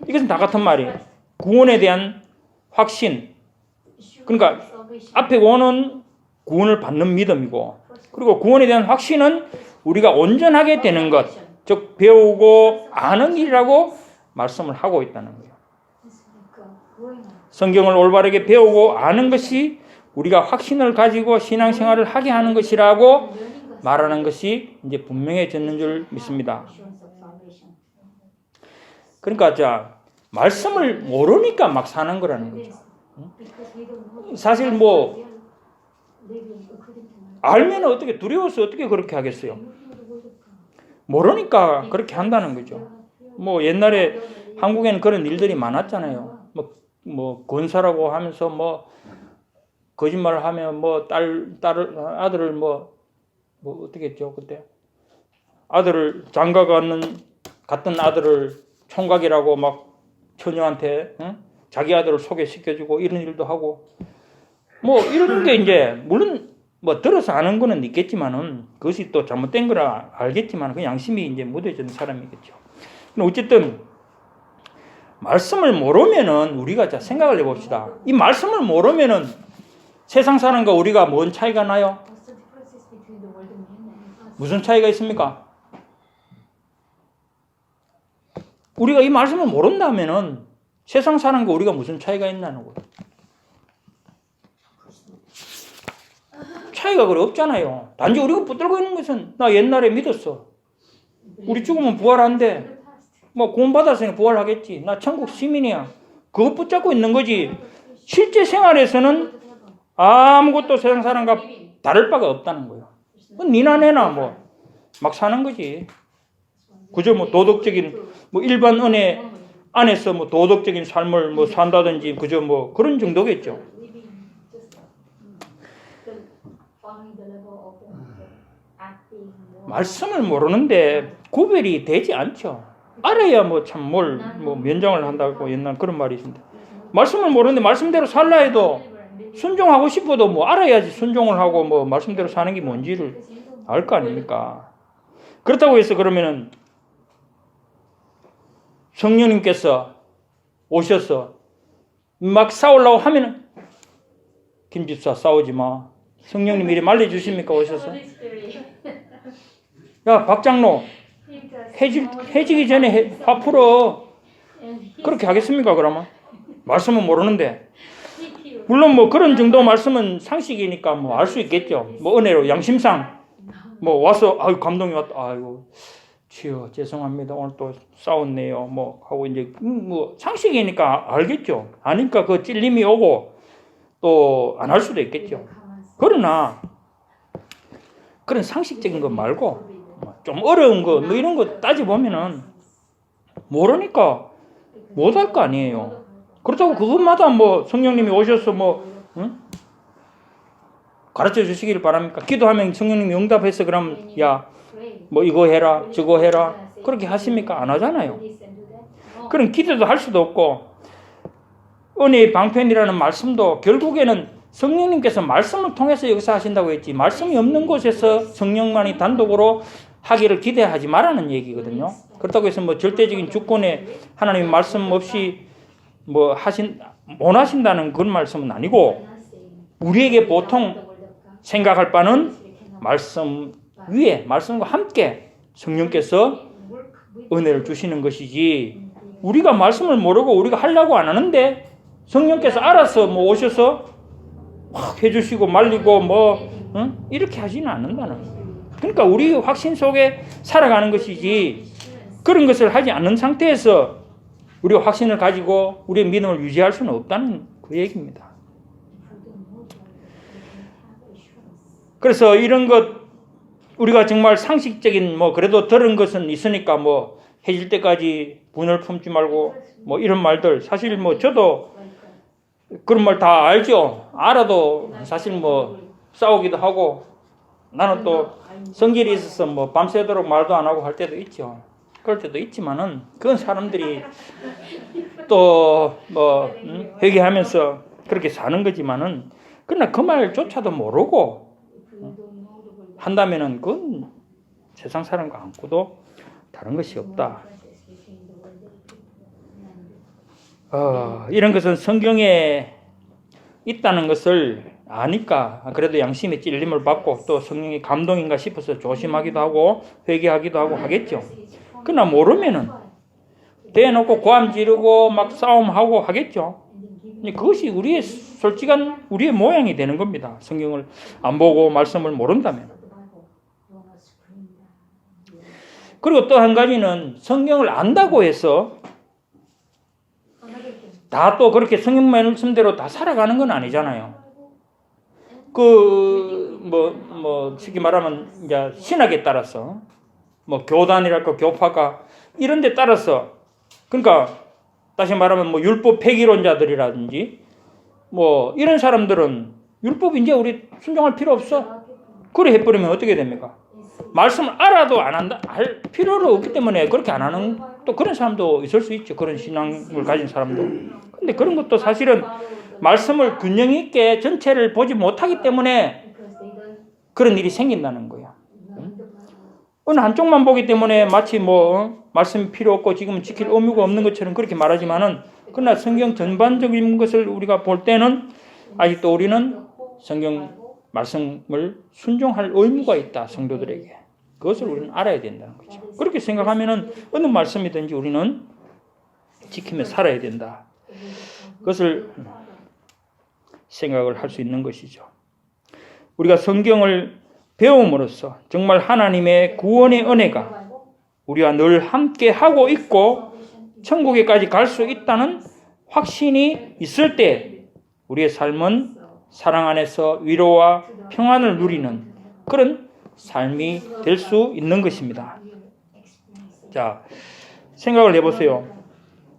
이것은 다 같은 말이에요. 구원에 대한 확신. 그러니까 앞에 구원은 구원을 받는 믿음이고, 그리고 구원에 대한 확신은 우리가 온전하게 되는 것, 즉 배우고 아는 길이라고 말씀을 하고 있다는 거예요. 성경을 올바르게 배우고 아는 것이 우리가 확신을 가지고 신앙생활을 하게 하는 것이라고 말하는 것이 이제 분명해졌는 줄 믿습니다. 그러니까 자, 말씀을 모르니까 막 사는 거라는 거죠. 사실 뭐 알면 어떻게, 두려워서 어떻게 그렇게 하겠어요? 모르니까 그렇게 한다는 거죠. 뭐 옛날에 한국에는 그런 일들이 많았잖아요. 뭐 권사라고 하면서 뭐 거짓말을 하면 뭐 아들을 뭐 어떻게 했죠 그때? 아들을 장가 갔던 아들을 총각이라고 막 처녀한테 자기 아들을 소개시켜주고 이런 일도 하고 뭐 이런 게 이제 물론 뭐 들어서 아는 거는 있겠지만은 그것이 또 잘못된 거라 알겠지만 그 양심이 이제 무뎌진 사람이겠죠. 어쨌든 말씀을 모르면은 우리가 자 생각을 해봅시다. 이 말씀을 모르면은 세상 사람과 우리가 뭔 차이가 나요? 무슨 차이가 있습니까? 우리가 이 말씀을 모른다면은 세상 사람과 우리가 무슨 차이가 있나는 거예요. 차이가 그래 없잖아요. 단지 우리가 붙들고 있는 것은 나 옛날에 믿었어. 우리 죽으면 부활한대. 뭐 구원 받았으니 부활하겠지. 나 천국 시민이야. 그거 붙잡고 있는 거지. 실제 생활에서는 아무것도 세상 사람과 다를 바가 없다는 거예요. 니나 내나 뭐 막 사는 거지. 그저 뭐 도덕적인 뭐 일반 은혜 안에서 뭐 도덕적인 삶을 뭐 산다든지 그저 뭐 그런 정도겠죠. 말씀을 모르는데 구별이 되지 않죠. 알아야 뭐 참 뭐 면장을 한다고 옛날 그런 말이 있습니다. 말씀을 모르는데 말씀대로 살라 해도 순종하고 싶어도 뭐 알아야지 순종을 하고 뭐 말씀대로 사는 게 뭔지를 알 거 아닙니까? 그렇다고 해서 그러면은 성령님께서 오셔서 막 싸우려고 하면은 김집사 싸우지 마. 성령님 이리 말려주십니까 오셔서? 야 박장로 해지기 전에 화 풀어. 그렇게 하겠습니까 그러면? 말씀은 모르는데. 물론 뭐 그런 정도 말씀은 상식이니까 뭐 알 수 있겠죠. 뭐 은혜로 양심상 뭐 와서 아유 감동이 왔다. 아이고 주여 죄송합니다. 오늘 또 싸웠네요. 뭐 하고 이제 뭐 상식이니까 알겠죠. 아니까 그 찔림이 오고 또 안 할 수도 있겠죠. 그러나 그런 상식적인 거 말고 좀 어려운 거 뭐 이런 거 따져 보면은 모르니까 못 할 거 아니에요. 그렇다고 그것마다 뭐 성령님이 오셔서 뭐 가르쳐 주시기를 바랍니까? 기도하면 성령님이 응답해서 그럼 야 뭐 이거 해라 저거 해라 그렇게 하십니까? 안 하잖아요. 그럼 기도도 할 수도 없고 은혜의 방편이라는 말씀도 결국에는 성령님께서 말씀을 통해서 역사하신다고 했지 말씀이 없는 곳에서 성령만이 단독으로 하기를 기대하지 말라는 얘기거든요. 그렇다고 해서 뭐 절대적인 주권에 하나님의 말씀 없이 뭐 못 하신다는 그런 말씀은 아니고 우리에게 보통 생각할 바는 말씀 위에 말씀과 함께 성령께서 은혜를 주시는 것이지 우리가 말씀을 모르고 우리가 하려고 안 하는데 성령께서 알아서 뭐 오셔서 확 해주시고 말리고 뭐 이렇게 하지는 않는다는 거예요. 그러니까 우리 확신 속에 살아가는 것이지 그런 것을 하지 않는 상태에서 우리가 확신을 가지고 우리의 믿음을 유지할 수는 없다는 그 얘기입니다. 그래서 이런 것 우리가 정말 상식적인 뭐 그래도 들은 것은 있으니까 뭐 해질 때까지 분을 품지 말고 뭐 이런 말들 사실 뭐 저도 그런 말 다 알죠. 알아도 사실 뭐 싸우기도 하고 나는 또 성질이 있어서 뭐 밤새도록 말도 안 하고 할 때도 있죠. 그럴 때도 있지만은 그건 사람들이 또 뭐 회개하면서 그렇게 사는 거지만은 그러나 그 말조차도 모르고 한다면은 그건 세상 사람과 아무것도 다른 것이 없다. 이런 것은 성경에 있다는 것을 아니까 그래도 양심의 찔림을 받고 또 성령의 감동인가 싶어서 조심하기도 하고 회개하기도 하고 하겠죠. 그러나 모르면은 대놓고 고함 지르고 막 싸움하고 하겠죠. 그것이 우리의 솔직한 우리의 모양이 되는 겁니다. 성경을 안 보고 말씀을 모른다면. 그리고 또 한 가지는 성경을 안다고 해서 다 또 그렇게 성경 말씀대로 다 살아가는 건 아니잖아요. 쉽게 말하면 이제 신학에 따라서 뭐 교단이랄까 교파가 이런 데 따라서 그러니까 다시 말하면 뭐 율법 폐기론자들이라든지 뭐 이런 사람들은 율법 이제 우리 순종할 필요 없어. 그래 해버리면 어떻게 됩니까? 말씀을 알아도 안 한다, 할 필요가 없기 때문에 그렇게 안 하는 또 그런 사람도 있을 수 있죠. 그런 신앙을 가진 사람도. 근데 그런 것도 사실은 말씀을 균형 있게 전체를 보지 못하기 때문에 그런 일이 생긴다는 거야. 어느 한쪽만 보기 때문에 마치 말씀이 필요 없고 지금은 지킬 의무가 없는 것처럼 그렇게 말하지만은 그러나 성경 전반적인 것을 우리가 볼 때는 아직도 우리는 성경 말씀을 순종할 의무가 있다. 성도들에게. 그것을 우리는 알아야 된다는 거죠. 그렇게 생각하면은 어느 말씀이든지 우리는 지키며 살아야 된다. 그것을 생각을 할 수 있는 것이죠. 우리가 성경을 배움으로써 정말 하나님의 구원의 은혜가 우리와 늘 함께 하고 있고 천국에까지 갈 수 있다는 확신이 있을 때 우리의 삶은 사랑 안에서 위로와 평안을 누리는 그런 삶이 될 수 있는 것입니다. 자, 생각을 해보세요.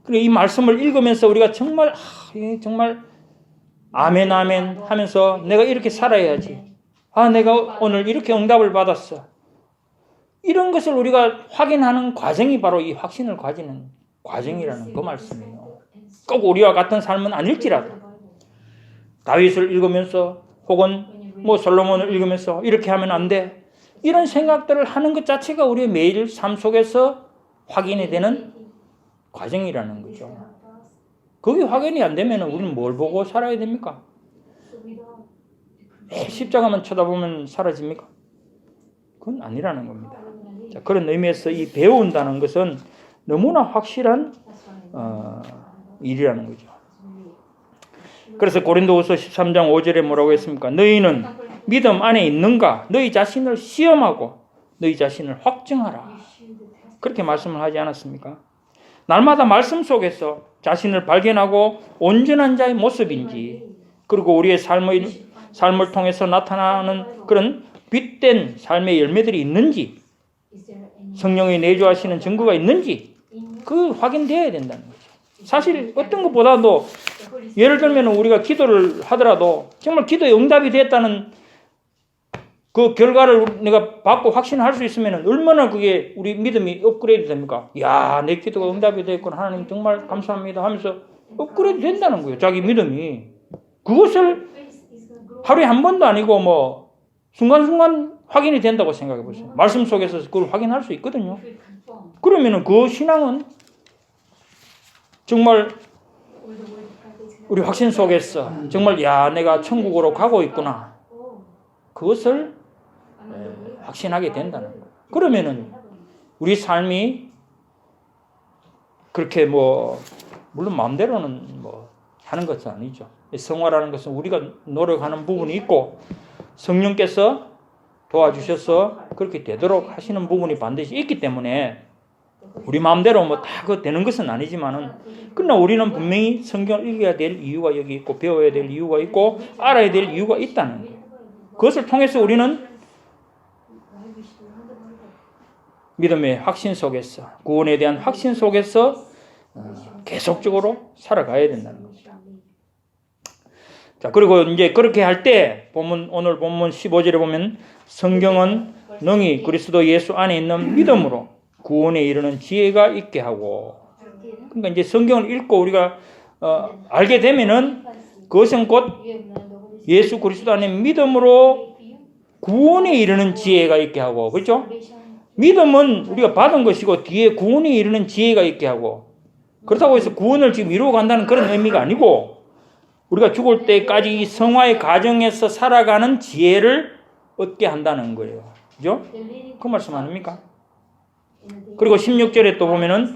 이 말씀을 읽으면서 우리가 정말 아멘 아멘 하면서 내가 이렇게 살아야지. 내가 오늘 이렇게 응답을 받았어. 이런 것을 우리가 확인하는 과정이 바로 이 확신을 가지는 과정이라는 그 말씀이에요. 꼭 우리와 같은 삶은 아닐지라도 다윗을 읽으면서 혹은 솔로몬을 읽으면서 이렇게 하면 안 돼. 이런 생각들을 하는 것 자체가 우리의 매일 삶 속에서 확인이 되는 과정이라는 거죠. 그게 확인이 안 되면 우리는 뭘 보고 살아야 됩니까? 십자가만 쳐다보면 사라집니까? 그건 아니라는 겁니다. 자, 그런 의미에서 이 배운다는 것은 너무나 확실한 일이라는 거죠. 그래서 고린도후서 13장 5절에 뭐라고 했습니까? 너희는 믿음 안에 있는가? 너희 자신을 시험하고 너희 자신을 확증하라. 그렇게 말씀을 하지 않았습니까? 날마다 말씀 속에서 자신을 발견하고 온전한 자의 모습인지 그리고 우리의 삶을 통해서 나타나는 그런 빛된 삶의 열매들이 있는지 성령이 내주하시는 증거가 있는지 그 확인되어야 된다는 거죠. 사실 어떤 것보다도 예를 들면 우리가 기도를 하더라도 정말 기도에 응답이 됐다는 그 결과를 내가 받고 확신할 수 있으면 얼마나 그게 우리 믿음이 업그레이드 됩니까? 야, 내 기도가 응답이 됐구나. 하나님 정말 감사합니다 하면서 업그레이드 된다는 거예요. 자기 믿음이. 그것을 하루에 한 번도 아니고 순간순간 확인이 된다고 생각해 보세요. 말씀 속에서 그걸 확인할 수 있거든요. 그러면은 그 신앙은 정말 우리 확신 속에서 정말 내가 천국으로 가고 있구나. 그것을 확신하게 된다는 거예요. 그러면은 우리 삶이 그렇게 물론 마음대로는 하는 것은 아니죠. 성화라는 것은 우리가 노력하는 부분이 있고 성령께서 도와주셔서 그렇게 되도록 하시는 부분이 반드시 있기 때문에 우리 마음대로 다 되는 것은 아니지만은 그러나 우리는 분명히 성경을 읽어야 될 이유가 여기 있고 배워야 될 이유가 있고 알아야 될 이유가 있다는 거예요. 그것을 통해서 우리는 믿음의 확신 속에서 구원에 대한 확신 속에서 계속적으로 살아가야 된다는 겁니다. 자, 그리고 이제 그렇게 할 때 오늘 본문 15절에 보면 성경은 능히 그리스도 예수 안에 있는 믿음으로 구원에 이르는 지혜가 있게 하고. 그러니까 이제 성경을 읽고 우리가 알게 되면은 그것은 곧 예수 그리스도 안에 믿음으로 구원에 이르는 지혜가 있게 하고, 그렇죠? 믿음은 우리가 받은 것이고 뒤에 구원에 이르는 지혜가 있게 하고, 그렇다고 해서 구원을 지금 이루어 간다는 그런 의미가 아니고 우리가 죽을 때까지 이 성화의 과정에서 살아가는 지혜를 얻게 한다는 거예요. 그죠? 그 말씀 아닙니까? 그리고 16절에 또 보면은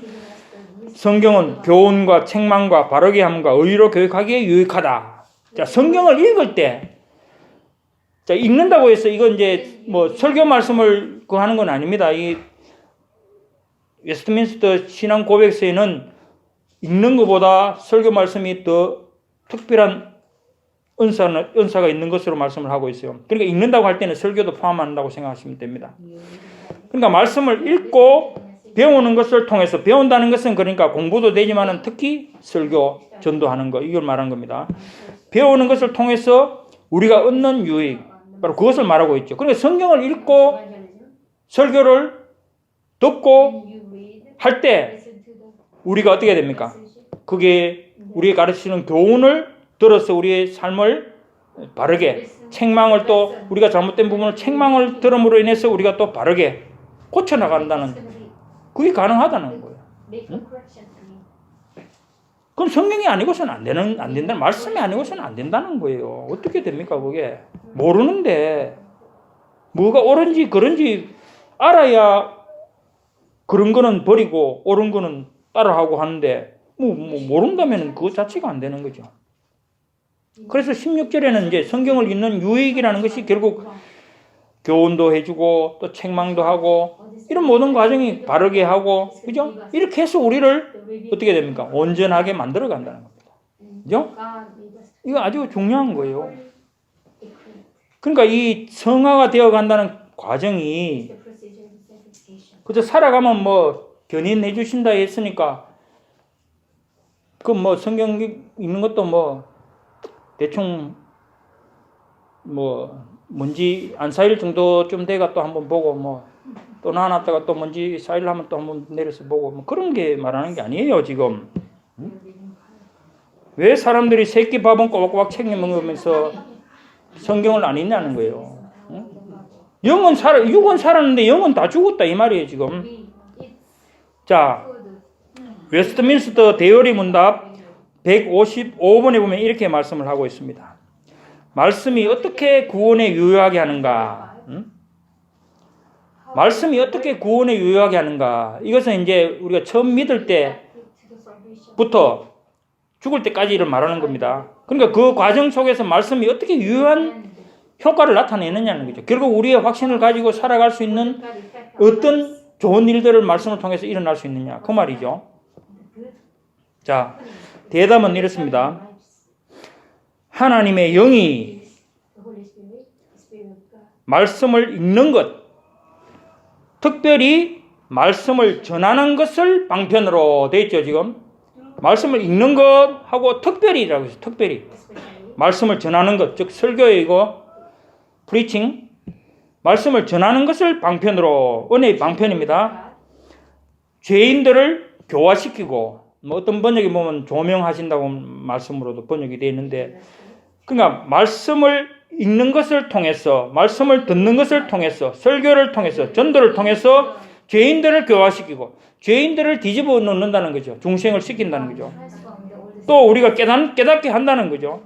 성경은 교훈과 책망과 바르게 함과 의로 교육하기에 유익하다. 자, 성경을 읽을 때, 자, 읽는다고 해서 이건 이제 뭐 설교 말씀을 그 하는 건 아닙니다. 이 웨스트민스터 신앙 고백서에는 읽는 것보다 설교 말씀이 더 특별한 은사가 있는 것으로 말씀을 하고 있어요. 그러니까 읽는다고 할 때는 설교도 포함한다고 생각하시면 됩니다. 그러니까 말씀을 읽고 배우는 것을 통해서, 배운다는 것은 그러니까 공부도 되지만은 특히 설교, 전도하는 거, 이걸 말한 겁니다. 배우는 것을 통해서 우리가 얻는 유익, 바로 그것을 말하고 있죠. 그러니까 성경을 읽고 설교를 듣고 할 때 우리가 어떻게 됩니까? 그게 우리가 가르치는 교훈을 들어서 우리의 삶을 바르게, 책망을 또 우리가 잘못된 부분을 책망을 들음으로 인해서 우리가 또 바르게 고쳐나간다는, 그게 가능하다는 거예요. 응? 그럼 성경이 아니고서는 안 된다는, 말씀이 아니고서는 안 된다는 거예요. 어떻게 됩니까, 그게? 모르는데, 뭐가 옳은지 그런지 알아야 그런 거는 버리고 옳은 거는 따라하고 하는데, 모른다면 그것 자체가 안 되는 거죠. 그래서 16절에는 이제 성경을 읽는 유익이라는 것이 결국 교훈도 해주고 또 책망도 하고 이런 모든 과정이 바르게 하고, 그죠? 이렇게 해서 우리를 어떻게 됩니까? 온전하게 만들어 간다는 겁니다. 그죠? 이거 아주 중요한 거예요. 그러니까 이 성화가 되어 간다는 과정이, 그저 살아가면 뭐 견인해 주신다 했으니까 그 뭐 성경 읽는 것도 뭐 대충 뭐 먼지 안 쌓일 정도 좀 돼가 또 한번 보고 뭐 또 놔놨다가 또 먼지 쌓이려면 또 한번 내려서 보고 뭐 그런 게 말하는 게 아니에요 지금. 왜 사람들이 새끼 밥은 꼬박꼬박 챙겨 먹으면서 성경을 안 읽냐는 거예요. 육은 살았는데 영은 다 죽었다 이 말이에요 지금. 자, 웨스트민스터 대열의 문답 155번에 보면 이렇게 말씀을 하고 있습니다. 말씀이 어떻게 구원에 유효하게 하는가? 말씀이 어떻게 구원에 유효하게 하는가? 이것은 이제 우리가 처음 믿을 때부터 죽을 때까지를 말하는 겁니다. 그러니까 그 과정 속에서 말씀이 어떻게 유효한 효과를 나타내느냐는 거죠. 결국 우리의 확신을 가지고 살아갈 수 있는 어떤 좋은 일들을 말씀을 통해서 일어날 수 있느냐, 그 말이죠. 자, 대답은 이렇습니다. 하나님의 영이 말씀을 읽는 것, 특별히 말씀을 전하는 것을 방편으로 되어 있죠 지금. 말씀을 읽는 것하고 특별히라고 해서 특별히 말씀을 전하는 것, 즉 설교이고 프리칭, 말씀을 전하는 것을 방편으로, 은혜의 방편입니다. 죄인들을 교화시키고, 뭐 어떤 번역에 보면 조명하신다고 말씀으로도 번역이 되어 있는데, 그러니까 말씀을 읽는 것을 통해서, 말씀을 듣는 것을 통해서, 설교를 통해서, 전도를 통해서 죄인들을 교화시키고 죄인들을 뒤집어 놓는다는 거죠. 중생을 시킨다는 거죠. 또 우리가 깨닫게 한다는 거죠.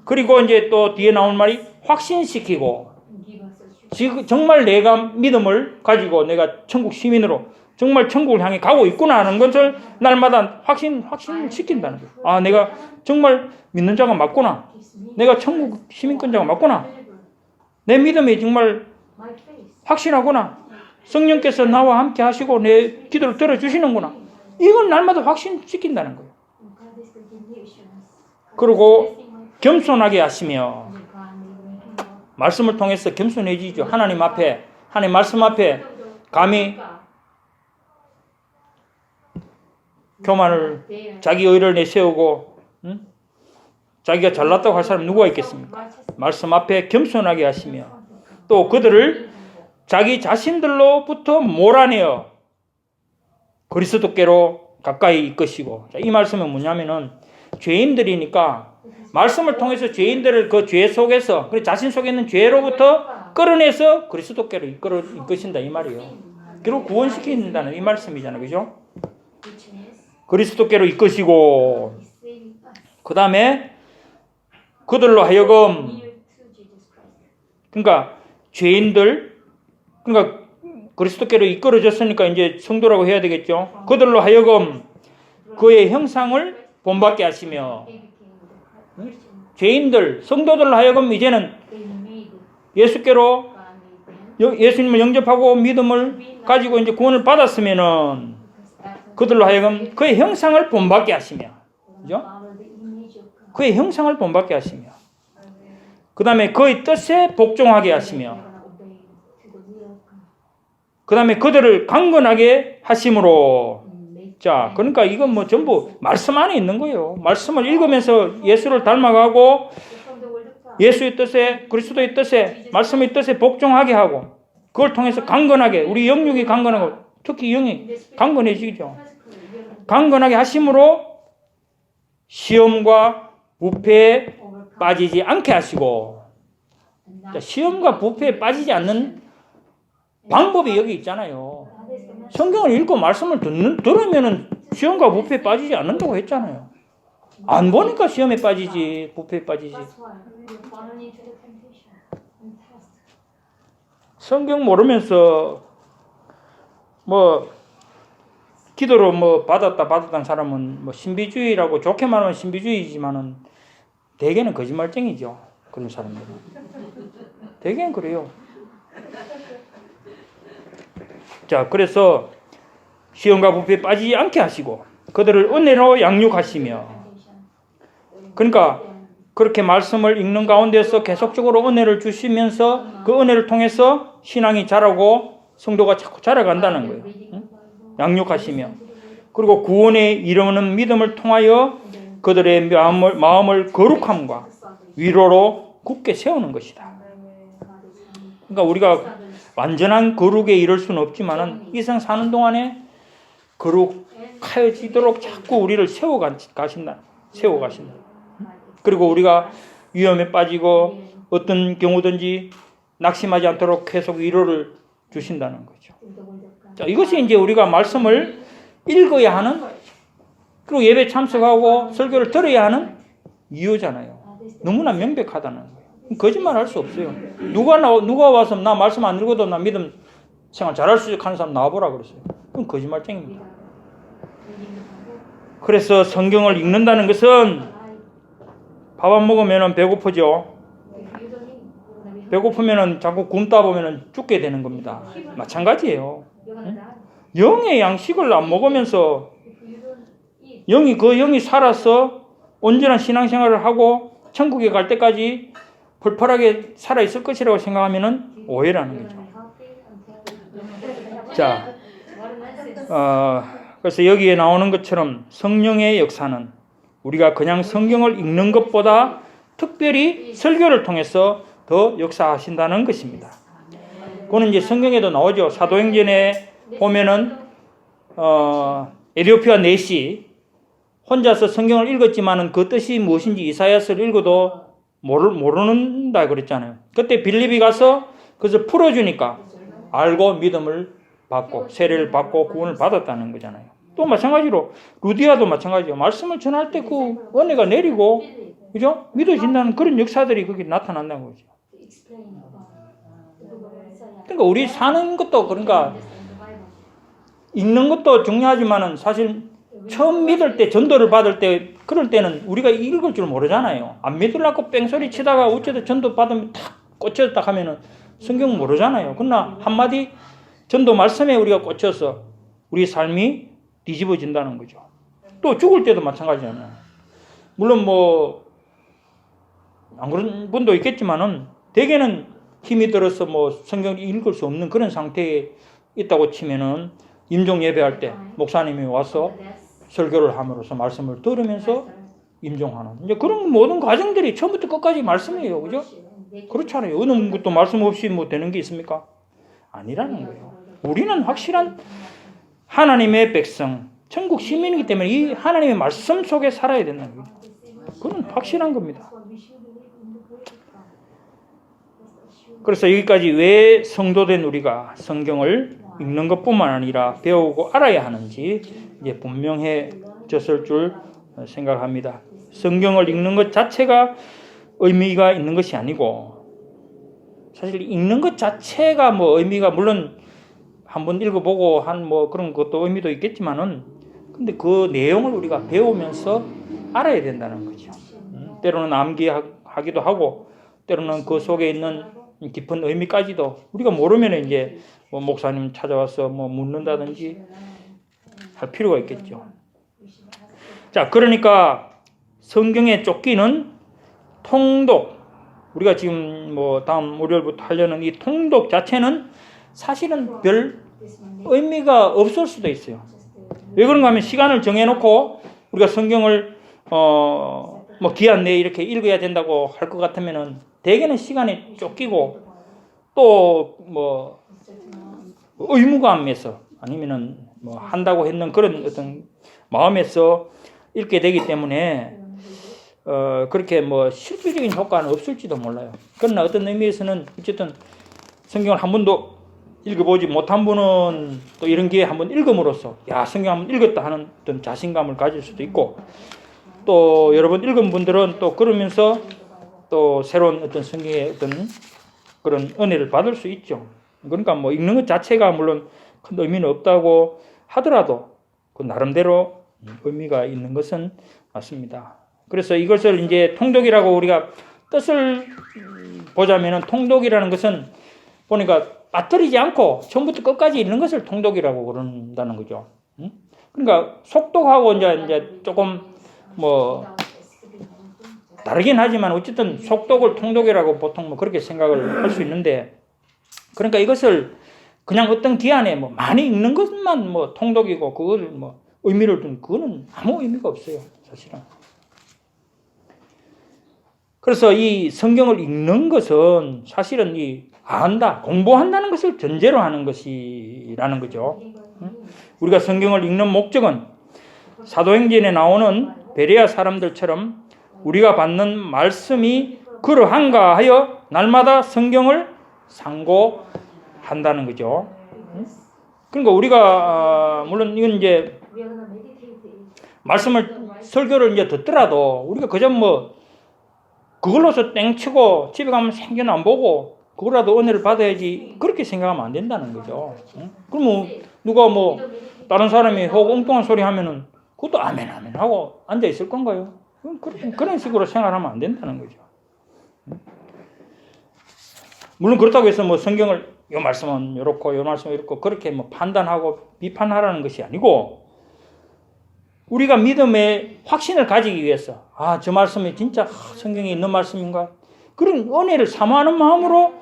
그리고 이제 또 뒤에 나온 말이 확신시키고, 지금 정말 내가 믿음을 가지고 내가 천국 시민으로 정말 천국을 향해 가고 있구나 하는 것을 날마다 확신시킨다는 거예요. 아, 내가 정말 믿는 자가 맞구나. 내가 천국 시민권자가 맞구나. 내 믿음이 정말 확신하구나. 성령께서 나와 함께 하시고 내 기도를 들어주시는구나. 이건 날마다 확신시킨다는 거예요. 그리고 겸손하게 하시며, 말씀을 통해서 겸손해지죠. 하나님 말씀 앞에 감히 교만을, 자기 의를 내세우고, 자기가 잘났다고 할 사람이 누가 있겠습니까? 말씀 앞에 겸손하게 하시며, 또 그들을 자기 자신들로부터 몰아내어 그리스도께로 가까이 이끄시고. 자, 이 말씀은 뭐냐면은 죄인들이니까 말씀을 통해서 죄인들을 그 죄 속에서 그리고 자신 속에 있는 죄로부터 끌어내서 그리스도께로 이끄신다 이 말이에요. 그리고 구원시킨다는 이 말씀이잖아요. 그죠? 그리스도께로 이끄시고 그 다음에 그들로 하여금 그러니까 죄인들 그러니까 그리스도께로 이끌어졌으니까 이제 성도라고 해야 되겠죠. 그들로 하여금 그의 형상을 본받게 하시며 죄인들 성도들로 하여금 이제는 예수께로 예수님을 영접하고 믿음을 가지고 이제 구원을 받았으면은 그들로 하여금 그의 형상을 본받게 하시며 그죠? 그의 형상을 본받게 하시며 그 다음에 그의 뜻에 복종하게 하시며 그 다음에 그들을 강건하게 하심으로 자 그러니까 이건 뭐 전부 말씀 안에 있는 거예요. 말씀을 읽으면서 예수를 닮아가고 예수의 뜻에 그리스도의 뜻에 말씀의 뜻에 복종하게 하고 그걸 통해서 강건하게 우리 영육이 강건하고 특히 영이 강건해지죠. 강건하게 하심으로 시험과 부패에 빠지지 않게 하시고 자, 시험과 부패에 빠지지 않는 방법이 여기 있잖아요. 성경을 읽고 말씀을 들으면 시험과 부패에 빠지지 않는다고 했잖아요. 안 보니까 시험에 빠지지 부패에 빠지지. 성경 모르면서 뭐 기도로 뭐 받았다는 사람은 뭐 신비주의라고 좋게 말하면 신비주의지만은 대개는 거짓말쟁이죠. 그런 사람들은 대개는 그래요. 자 그래서 시험과 부패에 빠지지 않게 하시고 그들을 은혜로 양육하시며 그러니까 그렇게 말씀을 읽는 가운데서 계속적으로 은혜를 주시면서 그 은혜를 통해서 신앙이 자라고 성도가 자꾸 자라간다는 거예요. 응? 양육하시며 그리고 구원에 이르는 믿음을 통하여 그들의 마음을 거룩함과 위로로 굳게 세우는 것이다. 그러니까 우리가 완전한 거룩에 이를 수는 없지만은 이 생 사는 동안에 거룩하여지도록 자꾸 우리를 세워가신다. 그리고 우리가 위험에 빠지고 어떤 경우든지 낙심하지 않도록 계속 위로를 주신다는 거죠. 자, 이것이 이제 우리가 말씀을 읽어야 하는 그리고 예배 참석하고 설교를 들어야 하는 이유잖아요. 너무나 명백하다는 거예요. 거짓말 할 수 없어요. 누가 와서 나 말씀 안 읽어도 나 믿음 생활 잘할 수 있는 사람 나와보라 그랬어요. 그건 거짓말쟁입니다. 그래서 성경을 읽는다는 것은 밥 안 먹으면 배고프죠. 배고프면 자꾸 굶다 보면 죽게 되는 겁니다. 마찬가지예요. 응? 영의 양식을 안 먹으면서 영이 살아서 온전한 신앙생활을 하고 천국에 갈 때까지 펄펄하게 살아있을 것이라고 생각하면 오해라는 거죠. 자, 그래서 여기에 나오는 것처럼 성령의 역사는 우리가 그냥 성경을 읽는 것보다 특별히 설교를 통해서 더 역사하신다는 것입니다. 그거는 이제 성경에도 나오죠. 사도행전에 보면은 에티오피아 넷이 혼자서 성경을 읽었지만은 그 뜻이 무엇인지 이사야서를 읽어도 모른다 그랬잖아요. 그때 빌립이 가서 그것을 풀어주니까 알고 믿음을 받고 세례를 받고 구원을 받았다는 거잖아요. 또 마찬가지로 루디아도 마찬가지죠. 말씀을 전할 때 그 은혜가 내리고 그죠? 믿어진다는 그런 역사들이 거기 나타난다는 거죠. 그러니까 우리 사는 것도 그러니까 읽는 것도 중요하지만은 사실 처음 믿을 때 전도를 받을 때 그럴 때는 우리가 읽을 줄 모르잖아요. 안 믿으려고 뺑소리 치다가 어쩌다 전도 받으면 탁 꽂혔다 하면은 성경 모르잖아요. 그러나 한마디 전도 말씀에 우리가 꽂혀서 우리 삶이 뒤집어진다는 거죠. 또 죽을 때도 마찬가지잖아요. 물론 뭐 안 그런 분도 있겠지만은 대개는 힘이 들어서 뭐 성경을 읽을 수 없는 그런 상태에 있다고 치면은 임종 예배할 때 목사님이 와서 설교를 함으로써 말씀을 들으면서 임종하는 이제 그런 모든 과정들이 처음부터 끝까지 말씀이에요. 그죠? 그렇잖아요. 어느 것도 말씀 없이 뭐 되는 게 있습니까? 아니라는 거예요. 우리는 확실한 하나님의 백성, 천국 시민이기 때문에 이 하나님의 말씀 속에 살아야 된다는 거죠. 그건 확실한 겁니다. 그래서 여기까지 왜 성도된 우리가 성경을 읽는 것뿐만 아니라 배우고 알아야 하는지 이제 분명해졌을 줄 생각합니다. 성경을 읽는 것 자체가 의미가 있는 것이 아니고, 사실 읽는 것 자체가 뭐 의미가, 물론 한번 읽어보고 한 뭐 그런 것도 의미도 있겠지만은, 근데 그 내용을 우리가 배우면서 알아야 된다는 거죠. 때로는 암기하기도 하고, 때로는 그 속에 있는 깊은 의미까지도 우리가 모르면 이제 뭐 목사님 찾아와서 뭐 묻는다든지 할 필요가 있겠죠. 자, 그러니까 성경에 쫓기는 통독, 우리가 지금 뭐 다음 월요일부터 하려는 이 통독 자체는 사실은 별 의미가 없을 수도 있어요. 왜 그런가 하면 시간을 정해놓고 우리가 성경을 뭐 기한 내에 이렇게 읽어야 된다고 할 것 같으면은 대개는 시간에 쫓기고 또 뭐 의무감에서 아니면은 뭐 한다고 했는 그런 어떤 마음에서 읽게 되기 때문에 그렇게 뭐 실질적인 효과는 없을지도 몰라요. 그러나 어떤 의미에서는 어쨌든 성경을 한 번도 읽어보지 못한 분은 또 이런 기회에 한번 읽음으로써 야, 성경 한번 읽었다 하는 어떤 자신감을 가질 수도 있고, 또 여러 번 읽은 분들은 또 그러면서 또 새로운 어떤 성경의 어떤 그런 은혜를 받을 수 있죠. 그러니까 뭐 읽는 것 자체가 물론 큰 의미는 없다고 하더라도 그 나름대로 의미가 있는 것은 맞습니다. 그래서 이것을 이제 통독이라고 우리가 뜻을 보자면은, 통독이라는 것은 보니까 빠뜨리지 않고 처음부터 끝까지 읽는 것을 통독이라고 그런다는 거죠. 그러니까 속독하고 이제 조금 뭐 다르긴 하지만 어쨌든 속독을 통독이라고 보통 뭐 그렇게 생각을 할 수 있는데, 그러니까 이것을 그냥 어떤 기한에 뭐 많이 읽는 것만 뭐 통독이고 그걸 뭐 의미를 둔, 그거는 아무 의미가 없어요, 사실은. 그래서 이 성경을 읽는 것은 사실은 이 안다, 공부한다는 것을 전제로 하는 것이라는 거죠. 우리가 성경을 읽는 목적은 사도행전에 나오는 베레아 사람들처럼 우리가 받는 말씀이 그러한가 하여 날마다 성경을 상고한다는 거죠. 그러니까 우리가 물론 이건 이제 말씀을 설교를 이제 듣더라도 우리가 그저 뭐 그걸로서 땡치고 집에 가면 생전 안 보고 그거라도 은혜를 받아야지 그렇게 생각하면 안 된다는 거죠. 그러면 누가 뭐 다른 사람이 혹 엉뚱한 소리 하면은 그것도 아멘 아멘 하고 앉아 있을 건가요? 그런 식으로 생각하면 안 된다는 거죠. 물론 그렇다고 해서 뭐 성경을 요 말씀은 이렇고 요 말씀은 이렇고 그렇게 뭐 판단하고 비판하라는 것이 아니고, 우리가 믿음의 확신을 가지기 위해서 저 말씀이 진짜 성경에 있는 말씀인가, 그런 은혜를 사모하는 마음으로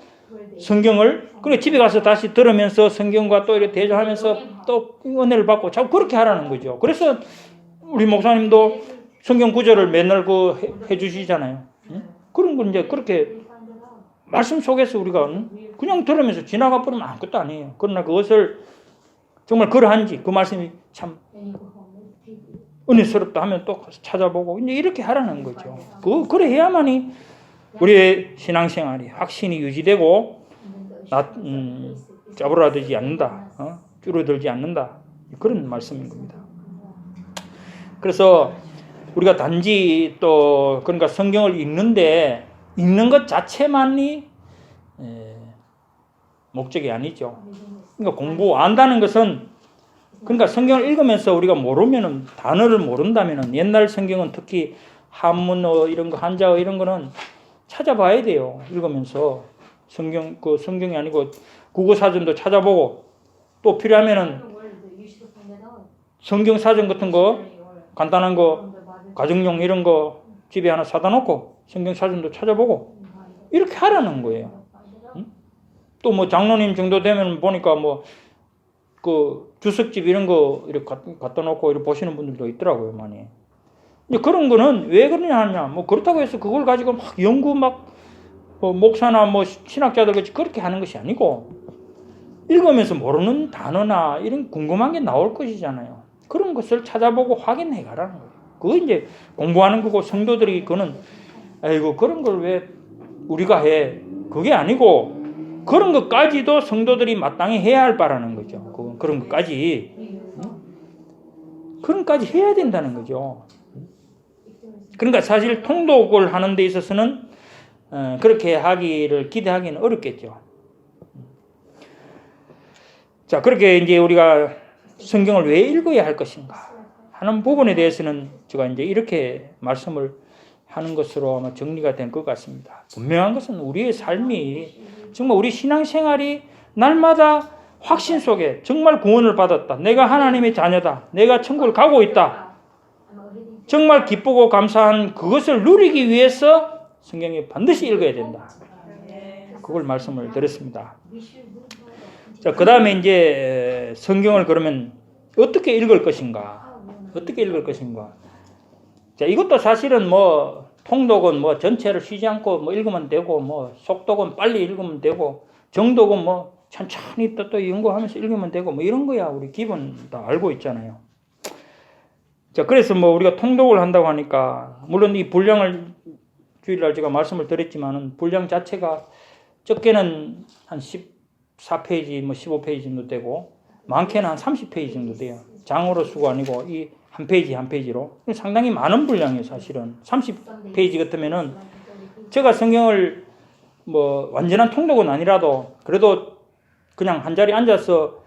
성경을, 그리고 집에 가서 다시 들으면서 성경과 또 이렇게 대조하면서 또 은혜를 받고 자꾸 그렇게 하라는 거죠. 그래서 우리 목사님도 성경 구절을 맨날 해주시잖아요. 그런 걸 이제 그렇게 말씀 속에서 우리가 그냥 들으면서 지나가 버리면 아무것도 아니에요. 그러나 그것을 정말 그러한지, 그 말씀이 참 은혜스럽다 하면 또 찾아보고 이제 이렇게 하라는 거죠. 그래 해야만이 우리의 신앙생활이 확신이 유지되고 짜부라들지 않는다, 줄어들지 않는다, 그런 말씀인 겁니다. 그래서 우리가 단지 또 그러니까 성경을 읽는데 읽는 것 자체만이 목적이 아니죠. 그러니까 공부 안다는 것은, 그러니까 성경을 읽으면서 우리가 모르면은, 단어를 모른다면은, 옛날 성경은 특히 한문어 이런 거, 한자어 이런 거는 찾아봐야 돼요. 읽으면서 성경이 아니고 국어 사전도 찾아보고, 또 필요하면은 성경 사전 같은 거 간단한 거 가정용 이런 거 집에 하나 사다 놓고 성경 사전도 찾아보고 이렇게 하라는 거예요. 또 뭐 장로님 정도 되면 보니까 뭐 그 주석집 이런 거 이렇게 갖다 놓고 이렇게 보시는 분들도 있더라고요, 많이. 이제 그런 거는 왜 그러냐 하냐, 뭐 그렇다고 해서 그걸 가지고 막 연구 뭐 목사나 뭐 신학자들 같이 그렇게 하는 것이 아니고, 읽으면서 모르는 단어나 이런 궁금한 게 나올 것이잖아요. 그런 것을 찾아보고 확인해 가라는 거예요. 그거 이제 공부하는 거고 성도들이 그거는 아이고 그런 걸 왜 우리가 해? 그게 아니고 그런 것까지도 성도들이 마땅히 해야 할 바라는 거죠. 그런 것까지 그런 것까지 해야 된다는 거죠. 그러니까 사실 통독을 하는 데 있어서는 그렇게 하기를 기대하기는 어렵겠죠. 자, 그렇게 이제 우리가 성경을 왜 읽어야 할 것인가 하는 부분에 대해서는 제가 이제 이렇게 말씀을 하는 것으로 아마 정리가 된 것 같습니다. 분명한 것은 우리의 삶이 정말 우리 신앙생활이 날마다 확신 속에 정말 구원을 받았다. 내가 하나님의 자녀다. 내가 천국을 가고 있다. 정말 기쁘고 감사한 그것을 누리기 위해서 성경에 반드시 읽어야 된다. 그걸 말씀을 드렸습니다. 자, 그 다음에 이제 성경을 그러면 어떻게 읽을 것인가? 어떻게 읽을 것인가? 자, 이것도 사실은 뭐 통독은 뭐 전체를 쉬지 않고 뭐 읽으면 되고 뭐 속독은 빨리 읽으면 되고 정독은 뭐 천천히 또 연구하면서 읽으면 되고 뭐 이런 거야 우리 기본 다 알고 있잖아요. 자, 그래서 뭐 우리가 통독을 한다고 하니까 물론 이 분량을 주일날 제가 말씀을 드렸지만은 분량 자체가 적게는 한 14페이지 뭐 15페이지 정도 되고 많게는 한 30페이지 정도 돼요. 장으로 쓰고 아니고 이 한 페이지 한 페이지로 상당히 많은 분량이에요. 사실은 30페이지 같으면은 제가 성경을 뭐 완전한 통독은 아니라도 그래도 그냥 한 자리에 앉아서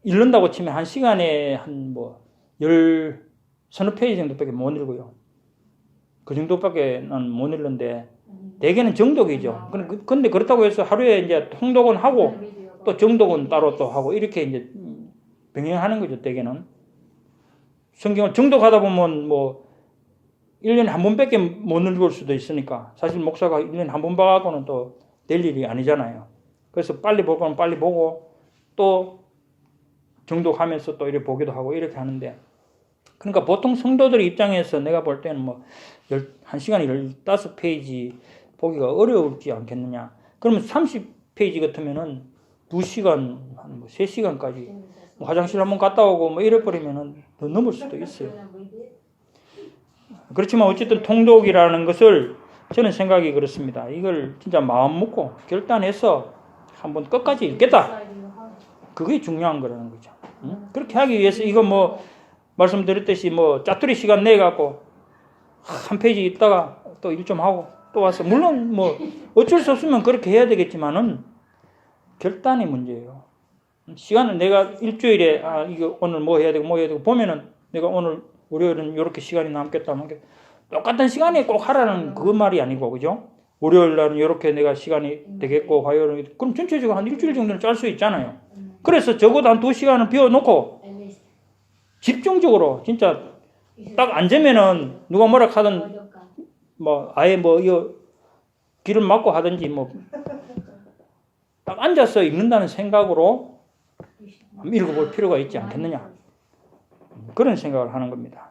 읽는다고 치면 한 시간에 한 뭐 서너 페이지 정도밖에 못 읽어요. 그 정도밖에 난 못 읽는데 대개는 정독이죠. 근데 그렇다고 해서 하루에 이제 통독은 하고 또 정독은 따로 또 하고 이렇게 이제 병행하는 거죠. 대개는 성경을 정독하다 보면 뭐 1년에 한 번밖에 못 읽을 수도 있으니까 사실 목사가 1년에 한 번 봐가고는 또 될 일이 아니잖아요. 그래서 빨리 볼 거는 빨리 보고 또 정독하면서 또 이렇게 보기도 하고 이렇게 하는데 그러니까 보통 성도들 입장에서 내가 볼 때는 뭐 1시간에 15페이지 보기가 어려울지 않겠느냐. 그러면 30페이지 같으면은 2시간, 한 3시간까지 뭐 화장실 한번 갔다 오고 뭐 이래버리면은 더 넘을 수도 있어요. 그렇지만 어쨌든 통독이라는 것을 저는 생각이 그렇습니다. 이걸 진짜 마음 먹고 결단해서 한번 끝까지 읽겠다. 그게 중요한 거라는 거죠. 그렇게 하기 위해서 이거 뭐 말씀드렸듯이 뭐 짜투리 시간 내갖고 한 페이지 있다가 또 일 좀 하고 또 와서 물론 뭐 어쩔 수 없으면 그렇게 해야 되겠지만은 결단이 문제예요. 시간은 내가 일주일에 이거 오늘 뭐 해야 되고 보면은 내가 오늘 월요일은 이렇게 시간이 남겠다 하는 게 똑같은 시간에 꼭 하라는 그 말이 아니고 그죠? 월요일 날은 이렇게 내가 시간이 되겠고 화요일은 그럼 전체적으로 한 일주일 정도는 짤 수 있잖아요. 그래서 적어도 한 2시간은 비워놓고 집중적으로 진짜 딱 앉으면은 누가 뭐라 하든 뭐 아예 뭐 이거 귀를 막고 하든지 뭐 딱 앉아서 읽는다는 생각으로 읽어볼 필요가 있지 않겠느냐 그런 생각을 하는 겁니다.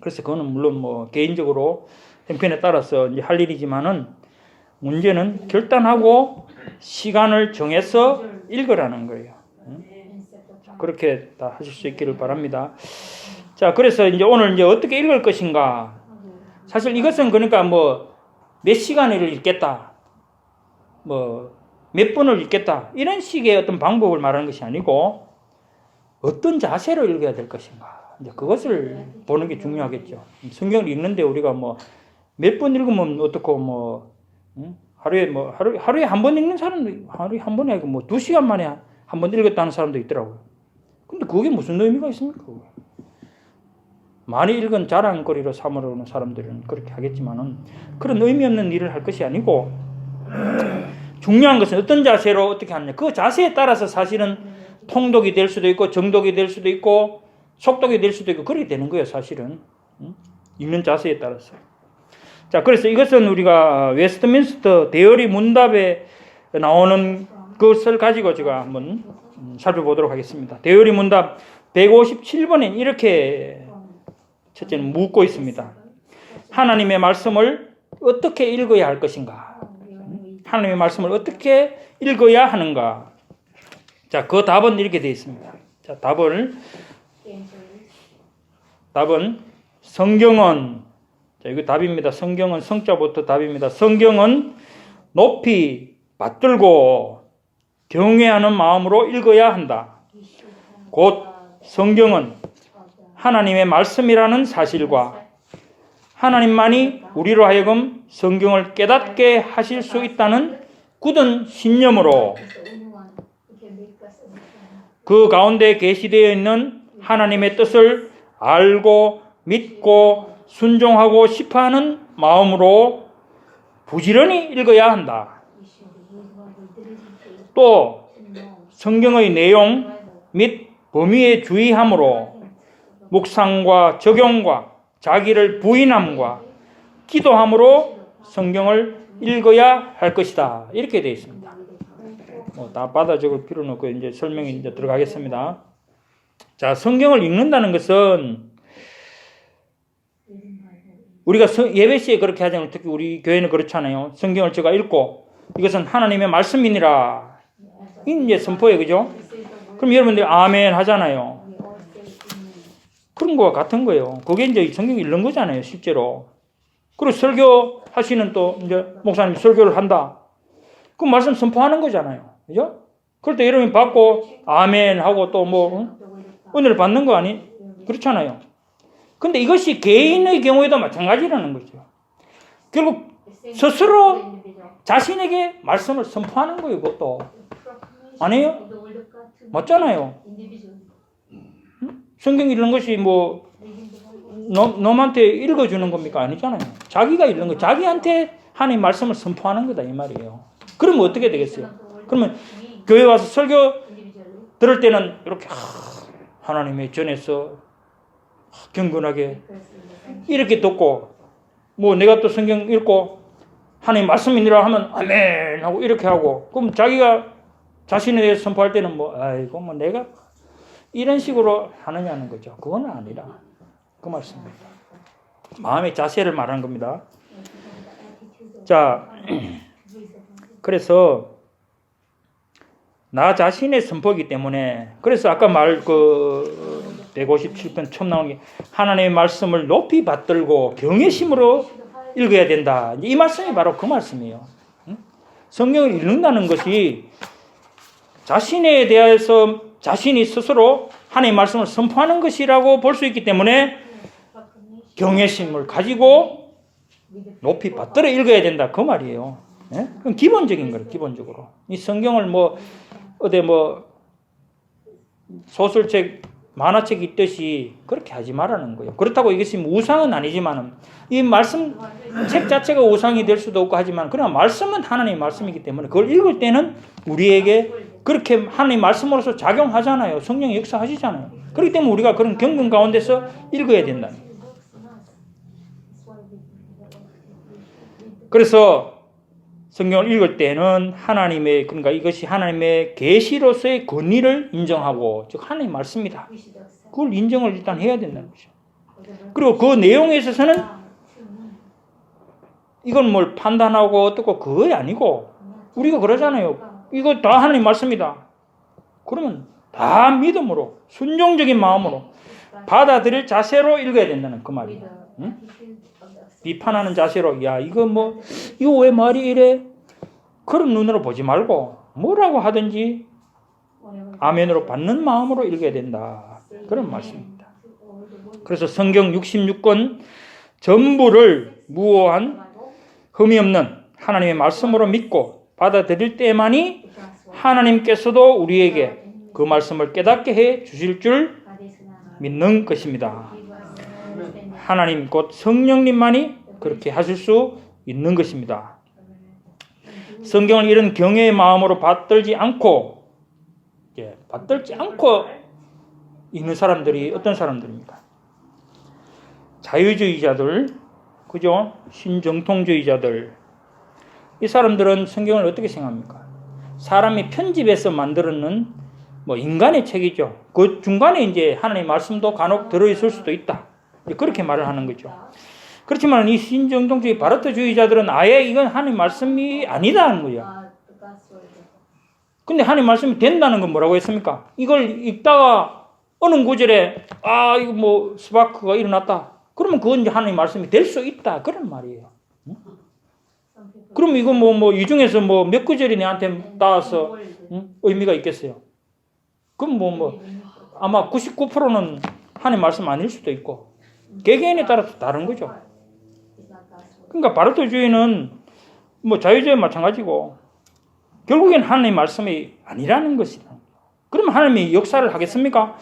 그래서 그거는 물론 뭐 개인적으로 형편에 따라서 이제 할 일이지만은 문제는 결단하고 시간을 정해서 읽으라는 거예요. 자, 그렇게 다 하실 수 있기를 바랍니다. 자, 그래서 이제 오늘 이제 어떻게 읽을 것인가. 사실 이것은 그러니까 뭐 몇 시간을 읽겠다, 뭐 몇 번을 읽겠다 이런 식의 어떤 방법을 말하는 것이 아니고 어떤 자세로 읽어야 될 것인가. 이제 그것을 보는 게 중요하겠죠. 성경을 읽는데 우리가 뭐 몇 번 읽으면 어떻고 뭐 하루에 한 번 읽는 사람도 하루에 한 번에 아니고 뭐 2시간 만에 한 번 읽었다는 사람도 있더라고요. 근데 그게 무슨 의미가 있습니까? 많이 읽은 자랑거리로 삼으려는 사람들은 그렇게 하겠지만은 그런 의미 없는 일을 할 것이 아니고 중요한 것은 어떤 자세로 어떻게 하느냐. 그 자세에 따라서 사실은 통독이 될 수도 있고 정독이 될 수도 있고 속독이 될 수도 있고 그렇게 되는 거예요. 사실은 읽는 자세에 따라서. 자, 그래서 이것은 우리가 웨스트민스터 대여리 문답에 나오는 것을 가지고 제가 한번 살펴보도록 하겠습니다. 대여리 문답 157번엔 이렇게 첫째는 묻고 있습니다. 하나님의 말씀을 어떻게 읽어야 할 것인가? 하나님의 말씀을 어떻게 읽어야 하는가? 자, 그 답은 이렇게 되어 있습니다. 자, 답은 성경은, 자, 이거 답입니다. 성경은 성자부터 답입니다. 성경은 높이 받들고 경외하는 마음으로 읽어야 한다. 곧 성경은 하나님의 말씀이라는 사실과 하나님만이 우리로 하여금 성경을 깨닫게 하실 수 있다는 굳은 신념으로 그 가운데 계시되어 있는 하나님의 뜻을 알고 믿고 순종하고 싶어하는 마음으로 부지런히 읽어야 한다. 또 성경의 내용 및 범위에 주의함으로 묵상과 적용과 자기를 부인함과 기도함으로 성경을 읽어야 할 것이다. 이렇게 되어 있습니다. 다 받아 적을 필요는 없고 이제 설명이 이제 들어가겠습니다. 자, 성경을 읽는다는 것은 우리가 예배 시에 그렇게 하잖아요. 특히 우리 교회는 그렇잖아요. 성경을 제가 읽고 이것은 하나님의 말씀이니라. 이제 선포해, 그죠? 그럼 여러분들 아멘 하잖아요. 그런 거와 같은 거예요. 그게 이제 성경 읽는 거잖아요, 실제로. 그리고 설교 하시는 또 이제 목사님 설교를 한다. 그 말씀 선포하는 거잖아요. 그죠? 그럴 때 여러분이 받고 아멘 하고 또 뭐 은혜를 받는 거 아니? 그렇잖아요. 근데 이것이 개인의 경우에도 마찬가지라는 거죠. 결국 스스로 자신에게 말씀을 선포하는 거예요, 그것도. 아니에요? 맞잖아요. 성경 읽는 것이 뭐 너한테 읽어주는 겁니까? 아니잖아요. 자기가 읽는 거, 자기한테 하나님 말씀을 선포하는 거다 이 말이에요. 그러면 어떻게 되겠어요? 그러면 교회 와서 설교 들을 때는 이렇게 하나님의 전에서 경건하게 이렇게 듣고 뭐 내가 또 성경 읽고 하나님 말씀이니라 하면 아멘 하고 이렇게 하고 그럼 자기가 자신에 대해서 선포할 때는 뭐 아이고 뭐 내가 이런 식으로 하느냐는 거죠. 그건 아니라 그 말씀입니다. 마음의 자세를 말하는 겁니다. 자, 그래서 나 자신의 선포이기 때문에 그래서 아까 157편 처음 나온 게 하나님의 말씀을 높이 받들고 경외심으로 읽어야 된다. 이 말씀이 바로 그 말씀이에요. 성경을 읽는다는 것이 자신에 대해서 자신이 스스로 하나님의 말씀을 선포하는 것이라고 볼 수 있기 때문에 경외심을 가지고 높이 받들어 읽어야 된다. 그 말이에요. 예? 그건 기본적인 거예요. 기본적으로. 이 성경을 뭐 어디 뭐 소설책, 만화책 있듯이 그렇게 하지 말라는 거예요. 그렇다고 이것이 우상은 아니지만 이 말씀 책 자체가 우상이 될 수도 없고 하지만 그러나 말씀은 하나님의 말씀이기 때문에 그걸 읽을 때는 우리에게 그렇게 하나님의 말씀으로서 작용하잖아요. 성령이 역사하시잖아요. 그렇기 때문에 우리가 그런 경건 가운데서 읽어야 된다. 그래서 성경을 읽을 때는 하나님의 그러니까 이것이 하나님의 계시로서의 권위를 인정하고 즉 하나님의 말씀이다. 그걸 인정을 일단 해야 된다는 거죠. 그리고 그 내용에 있어서는 이건 뭘 판단하고 어떻고 그거 아니고 우리가 그러잖아요. 이거 다 하나님 말씀이다. 그러면 다 믿음으로 순종적인 마음으로 받아들일 자세로 읽어야 된다는 그 말이에요. 응? 비판하는 자세로 야 이거 왜 말이 이래? 그런 눈으로 보지 말고 뭐라고 하든지 아멘으로 받는 마음으로 읽어야 된다. 그런 말씀입니다. 그래서 성경 66권 전부를 무오한 흠이 없는 하나님의 말씀으로 믿고 받아들일 때만이 하나님께서도 우리에게 그 말씀을 깨닫게 해 주실 줄 믿는 것입니다. 하나님 곧 성령님만이 그렇게 하실 수 있는 것입니다. 성경을 이런 경외의 마음으로 받들지 않고 있는 사람들이 어떤 사람들입니까? 자유주의자들, 그죠? 신정통주의자들. 이 사람들은 성경을 어떻게 생각합니까? 사람이 편집해서 만들었는 인간의 책이죠. 그 중간에 이제 하나님의 말씀도 간혹 들어있을 수도 있다. 그렇게 말을 하는 거죠. 그렇지만 이 신정통주의 바르트주의자들은 아예 이건 하나님의 말씀이 아니다는 거예요. 근데 하나님 말씀이 된다는 건 뭐라고 했습니까? 이걸 읽다가 어느 구절에 이거 뭐 스파크가 일어났다. 그러면 그건 이제 하나님 말씀이 될 수 있다. 그런 말이에요. 그럼 이거 이 중에서 몇 구절이 내한테 닿아서 의미가 있겠어요? 그럼 아마 99%는 하나님 말씀 아닐 수도 있고 개개인에 따라서 다른 거죠. 그러니까 바르트주의는 자유주의와 마찬가지고 결국엔 하나님 말씀이 아니라는 것이다. 그러면 하나님이 역사를 하겠습니까?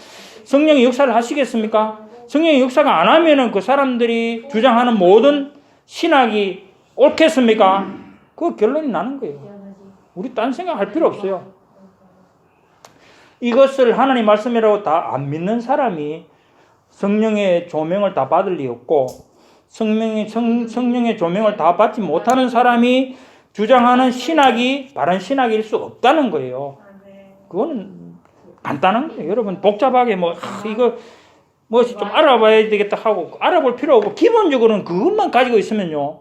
성령이 역사를 하시겠습니까? 성령이 역사가 안 하면은 그 사람들이 주장하는 모든 신학이 옳겠습니까? 그 결론이 나는 거예요. 우리 딴 생각할 필요 없어요. 이것을 하나님 말씀이라고 다 안 믿는 사람이 성령의 조명을 다 받을 리 없고 성령의 조명을 다 받지 못하는 사람이 주장하는 신학이 바른 신학일 수 없다는 거예요. 그거는 간단한 거예요. 여러분 복잡하게 이거 좀 알아봐야 되겠다 하고 알아볼 필요 없고 기본적으로는 그것만 가지고 있으면요.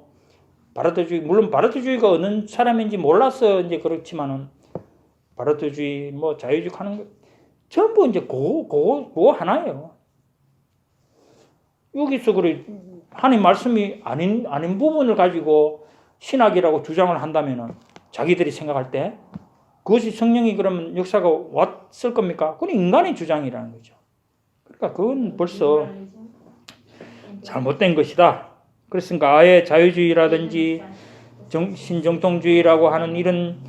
바르트주의 물론 바르트주의가 어느 사람인지 몰라서 이제 그렇지만은 바르트주의 자유주의 하는 거 전부 이제 그거 하나예요. 여기서 그래 하나님 말씀이 아닌 부분을 가지고 신학이라고 주장을 한다면은 자기들이 생각할 때 그것이 성령이 그러면 역사가 왔을 겁니까? 그건 인간의 주장이라는 거죠. 그러니까 그건 벌써 잘못된 것이다. 그렇습니까? 아예 자유주의라든지 신정통주의라고 하는 이런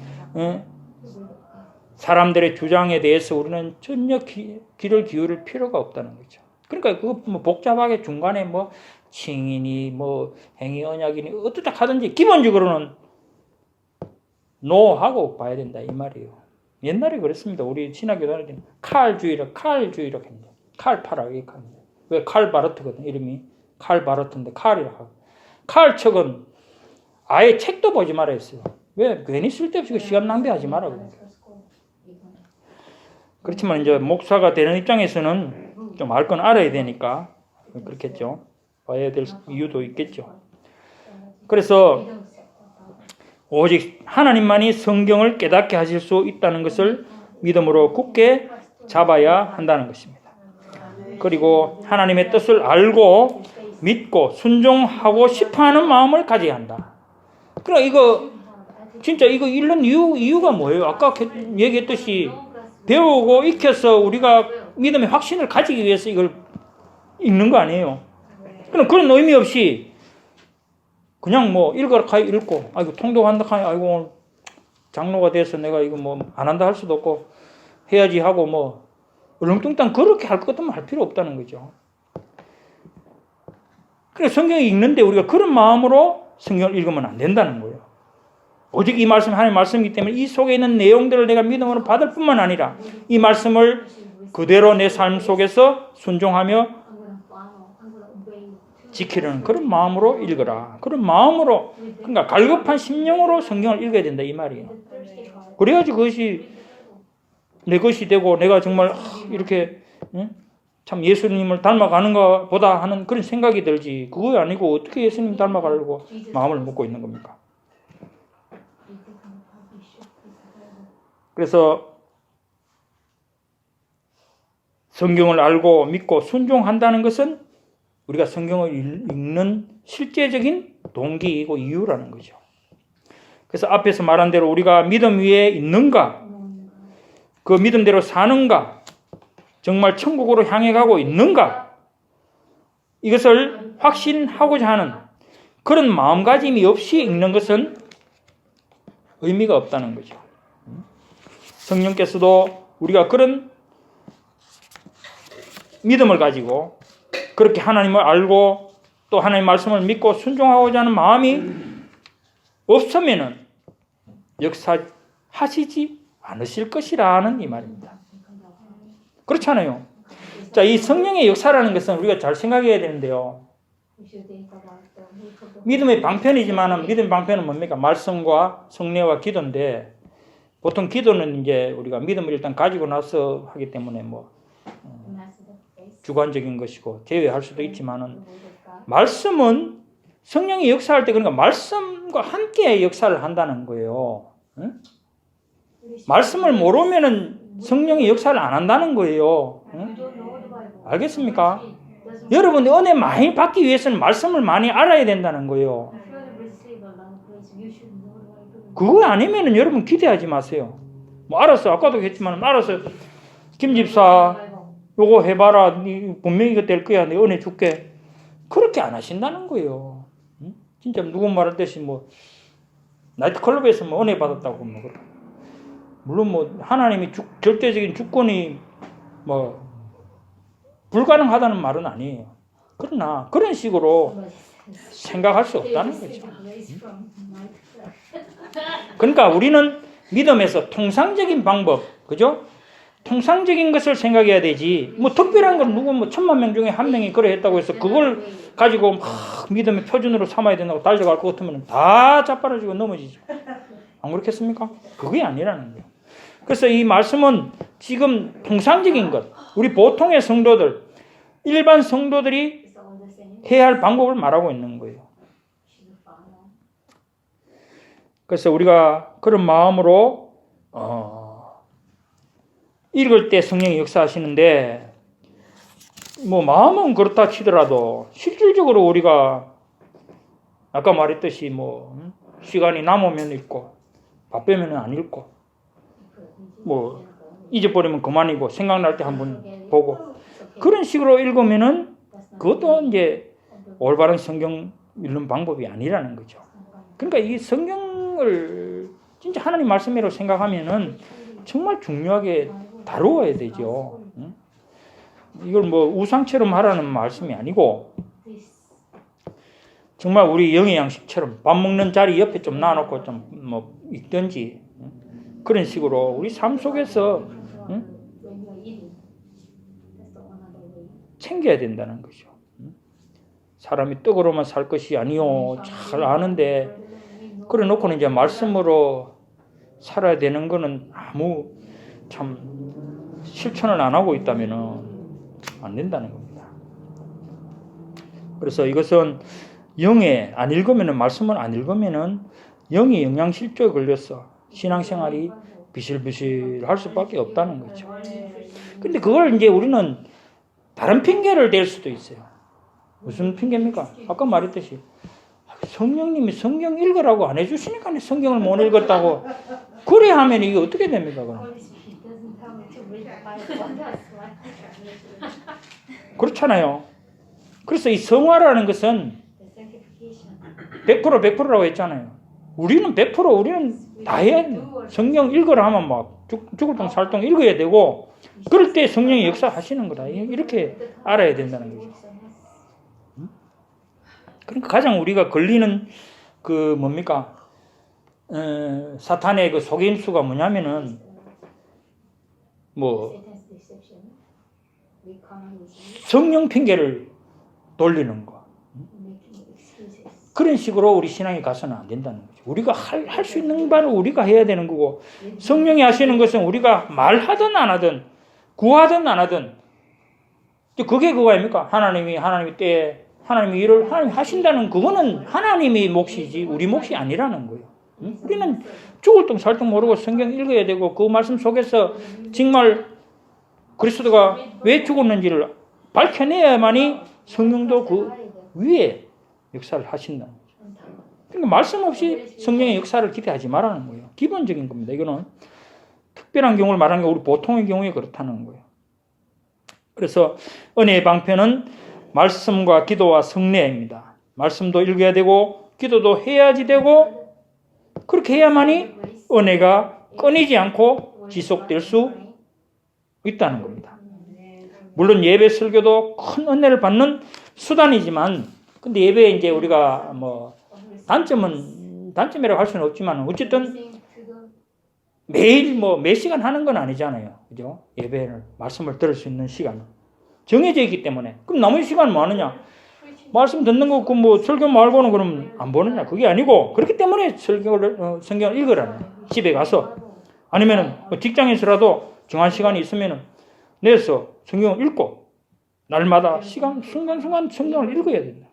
사람들의 주장에 대해서 우리는 전혀 귀를 기울일 필요가 없다는 거죠. 그러니까 그거 복잡하게 중간에 칭이니 행위 언약이니 어떻게 하든지 기본적으로는 노하고 봐야 된다 이 말이에요. 옛날에 그랬습니다. 우리 신학교 다닐 때는 칼주의라고 합니다. 칼파라 이렇게 합니다. 왜 칼 바르트거든 이름이 칼 바르트인데 칼이라고 하고 칼 척은 아예 책도 보지 말아 했어요. 왜 괜히 쓸데없이 시간 낭비하지 말라고. 그렇지만 이제 목사가 되는 입장에서는 좀 알 건 알아야 되니까 그렇겠죠. 봐야 될 이유도 있겠죠. 그래서 오직 하나님만이 성경을 깨닫게 하실 수 있다는 것을 믿음으로 굳게 잡아야 한다는 것입니다. 그리고 하나님의 뜻을 알고 믿고 순종하고 싶어하는 마음을 가져야 한다. 그러니까 이거 진짜 이거 읽는 이유가 뭐예요? 아까 얘기했듯이 배우고 익혀서 우리가 믿음의 확신을 가지기 위해서 이걸 읽는 거 아니에요. 그럼 그런 의미 없이 그냥 읽으라 하여 읽고 이거 통독한다 하여 오늘 장로가 돼서 내가 이거 안 한다 할 수도 없고 해야지 하고 얼렁뚱땅 그렇게 할 것 같으면 할 필요 없다는 거죠. 그래서 성경을 읽는데 우리가 그런 마음으로 성경을 읽으면 안 된다는 거예요. 오직 이 말씀이 하나님의 말씀이기 때문에 이 속에 있는 내용들을 내가 믿음으로 받을 뿐만 아니라 이 말씀을 그대로 내 삶 속에서 순종하며 지키려는 그런 마음으로 읽어라. 그런 마음으로 그러니까 갈급한 심령으로 성경을 읽어야 된다 이 말이에요. 그래야지 그것이 내 것이 되고 내가 정말 이렇게 참 예수님을 닮아가는가 보다 하는 그런 생각이 들지 그거 아니고 어떻게 예수님 닮아가려고 마음을 먹고 있는 겁니까? 그래서 성경을 알고 믿고 순종한다는 것은 우리가 성경을 읽는 실제적인 동기이고 이유라는 거죠. 그래서 앞에서 말한 대로 우리가 믿음 위에 있는가, 그 믿음대로 사는가, 정말 천국으로 향해 가고 있는가, 이것을 확신하고자 하는 그런 마음가짐이 없이 읽는 것은 의미가 없다는 거죠. 성령께서도 우리가 그런 믿음을 가지고 그렇게 하나님을 알고 또 하나님의 말씀을 믿고 순종하고자 하는 마음이 없으면은 역사하시지 않으실 것이라는 이 말입니다. 그렇잖아요. 자, 이 성령의 역사라는 것은 우리가 잘 생각해야 되는데요. 믿음의 방편이지만 믿음의 방편은 뭡니까? 말씀과 성례와 기도인데 보통 기도는 이제 우리가 믿음을 일단 가지고 나서 하기 때문에 주관적인 것이고 제외할 수도 있지만은 말씀은 성령이 역사할 때 그러니까 말씀과 함께 역사를 한다는 거예요. 응? 말씀을 모르면은 성령이 역사를 안 한다는 거예요. 응? 알겠습니까? 여러분이 은혜 많이 받기 위해서는 말씀을 많이 알아야 된다는 거예요. 그거 아니면은 여러분 기대하지 마세요. 뭐 알았어. 아까도 했지만 알았어. 김 집사 요거 해봐라. 분명히 이거 될 거야. 내 은혜 줄게. 그렇게 안 하신다는 거예요. 응? 진짜 누구 말했듯이 뭐 나이트클럽에서 뭐 은혜 받았다고 뭐 물론 뭐 하나님이 절대적인 주권이 뭐 불가능하다는 말은 아니에요. 그러나 그런 식으로 생각할 수 없다는 거죠. 그러니까 우리는 믿음에서 통상적인 방법, 그죠? 통상적인 것을 생각해야 되지. 뭐 특별한 건 누구 뭐 1000만 명 중에 한 명이 그래 했다고 해서 그걸 가지고 막 믿음의 표준으로 삼아야 된다고 달려갈 것 같으면 다 자빠라지고 넘어지죠. 안 그렇겠습니까? 그게 아니라는 거예요. 그래서 이 말씀은 지금 통상적인 것, 우리 보통의 성도들, 일반 성도들이 해야 할 방법을 말하고 있는 거예요. 그래서 우리가 그런 마음으로 읽을 때 성령이 역사하시는데 뭐 마음은 그렇다 치더라도 실질적으로 우리가 아까 말했듯이 뭐 시간이 남으면 읽고 바쁘면 안 읽고 뭐 잊어버리면 그만이고 생각날 때 한번 보고 그런 식으로 읽으면은 그것도 이제 올바른 성경 읽는 방법이 아니라는 거죠. 그러니까 이 성경을 진짜 하나님 말씀이라고 생각하면은 정말 중요하게 다루어야 되죠. 이걸 뭐 우상처럼 하라는 말씀이 아니고 정말 우리 영의 양식처럼 밥 먹는 자리 옆에 좀 놔놓고 좀 뭐 읽든지 그런 식으로 우리 삶 속에서 챙겨야 된다는 거죠. 사람이 떡으로만 살 것이 아니요 잘 아는데 그래 놓고는 이제 말씀으로 살아야 되는 거는 아무 참 실천을 안 하고 있다면은 안 된다는 겁니다. 그래서 이것은 영에 안 읽으면은 말씀을 안 읽으면은 영이 영양실조에 걸려서 신앙생활이 비실비실할 수밖에 없다는 거죠. 근데 그걸 이제 우리는 다른 핑계를 댈 수도 있어요. 무슨 핑계입니까? 아까 말했듯이 성령님이 성경 읽으라고 안 해주시니까 성경을 못 읽었다고 그래 하면 이게 어떻게 됩니까? 그럼? 그렇잖아요. 그래서 이 성화라는 것은 100%라고 했잖아요. 우리는 100% 우리는 다 해야 돼요. 성경 읽으라 하면 막 죽을 동 살동 읽어야 되고 그럴 때 성령이 역사하시는 거다. 이렇게 알아야 된다는 거죠. 그러니까 가장 우리가 걸리는 그 뭡니까? 사탄의 그 속임수가 뭐냐면은 뭐 성령 핑계를 돌리는 거. 그런 식으로 우리 신앙이 가서는 안 된다는 거죠. 우리가 할 수 있는 바를 우리가 해야 되는 거고 성령이 하시는 것은 우리가 말하든 안 하든 구하든 안 하든 그게 그거 아닙니까? 하나님이 때에 하나님이 일을 하나님이 하신다는 그거는 하나님의 몫이지 우리 몫이 아니라는 거예요. 우리는 죽을 동 살 동 모르고 성경 읽어야 되고 그 말씀 속에서 정말 그리스도가 왜 죽었는지를 밝혀내야만이 성령도 그 위에 역사를 하신다는 거죠. 그러니까 말씀 없이 성령의 역사를 기대하지 말라는 거예요. 기본적인 겁니다. 이거는 특별한 경우를 말하는 게 우리 보통의 경우에 그렇다는 거예요. 그래서 은혜의 방편은 말씀과 기도와 성례입니다. 말씀도 읽어야 되고 기도도 해야지 되고 그렇게 해야만이 은혜가 끊이지 않고 지속될 수 있다는 겁니다. 물론 예배 설교도 큰 은혜를 받는 수단이지만 근데 예배에 이제 우리가 뭐 단점이라고 할 수는 없지만 어쨌든 매일 뭐 몇 시간 하는 건 아니잖아요. 그죠? 예배를 말씀을 들을 수 있는 시간은 정해져 있기 때문에 그럼 나머지 시간은 뭐 하느냐? 말씀 듣는 거 그 뭐 설교 말고는 그럼 안 보느냐? 그게 아니고 그렇기 때문에 성경을 읽으라는 집에 가서 아니면은 뭐 직장에서라도 정한 시간이 있으면은 내서 성경을 읽고 날마다 순간순간 성경을 읽어야 된다.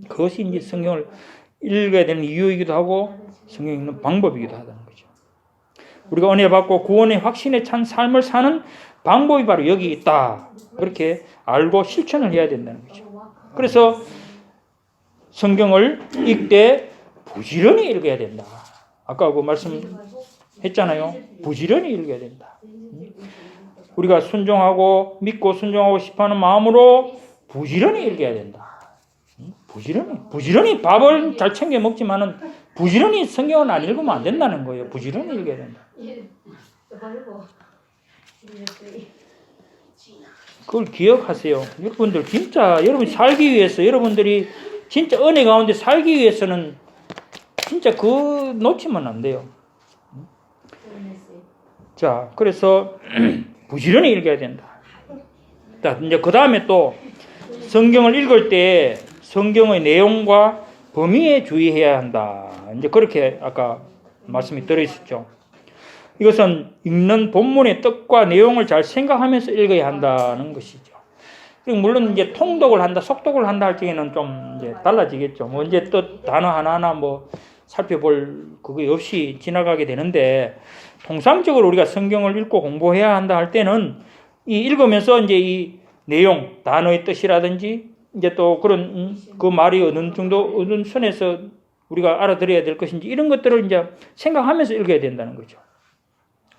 그것이 이제 성경을 읽어야 되는 이유이기도 하고 성경 읽는 방법이기도 하다는 거죠. 우리가 은혜 받고 구원의 확신에 찬 삶을 사는 방법이 바로 여기 있다. 그렇게 알고 실천을 해야 된다는 거죠. 그래서 성경을 읽되 부지런히 읽어야 된다. 아까 그 말씀했잖아요. 부지런히 읽어야 된다. 우리가 순종하고 믿고 순종하고 싶어하는 마음으로 부지런히 읽어야 된다. 부지런히 밥을 잘 챙겨 먹지만은 부지런히 성경은 안 읽으면 안 된다는 거예요. 부지런히 읽어야 된다. 그걸 기억하세요. 여러분들 진짜 여러분 살기 위해서 여러분들이 진짜 은혜 가운데 살기 위해서는 진짜 그거 놓치면 안 돼요. 자, 그래서 부지런히 읽어야 된다. 자, 이제 그 다음에 또 성경을 읽을 때 성경의 내용과 범위에 주의해야 한다. 이제 그렇게 아까 말씀이 들어있었죠. 이것은 읽는 본문의 뜻과 내용을 잘 생각하면서 읽어야 한다는 것이죠. 그리고 물론 이제 통독을 한다, 속독을 한다 할 적에는 좀 이제 달라지겠죠. 뭐 이제 또 단어 하나하나 뭐 살펴볼 그거 없이 지나가게 되는데, 통상적으로 우리가 성경을 읽고 공부해야 한다 할 때는 이 읽으면서 이제 이 내용, 단어의 뜻이라든지 이제 또 그런 그 말이 어느 정도 어느 선에서 우리가 알아들어야 될 것인지 이런 것들을 이제 생각하면서 읽어야 된다는 거죠.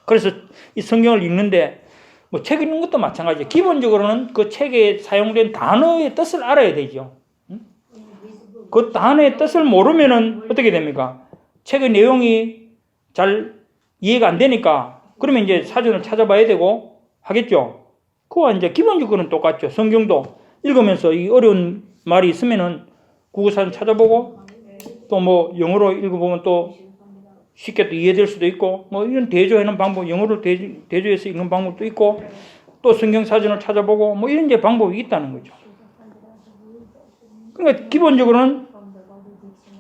그래서 이 성경을 읽는데 뭐 책 읽는 것도 마찬가지예요. 기본적으로는 그 책에 사용된 단어의 뜻을 알아야 되죠. 그 단어의 뜻을 모르면은 어떻게 됩니까? 책의 내용이 잘 이해가 안 되니까 그러면 이제 사전을 찾아봐야 되고 하겠죠. 그와 이제 기본적으로는 똑같죠. 성경도 읽으면서 이 어려운 말이 있으면은 국어사전 찾아보고 또 뭐 영어로 읽어보면 또 쉽게 또 이해될 수도 있고 뭐 이런 대조하는 방법, 영어로 대조해서 읽는 방법도 있고 또 성경 사전을 찾아보고 뭐 이런 이제 방법이 있다는 거죠. 그러니까 기본적으로는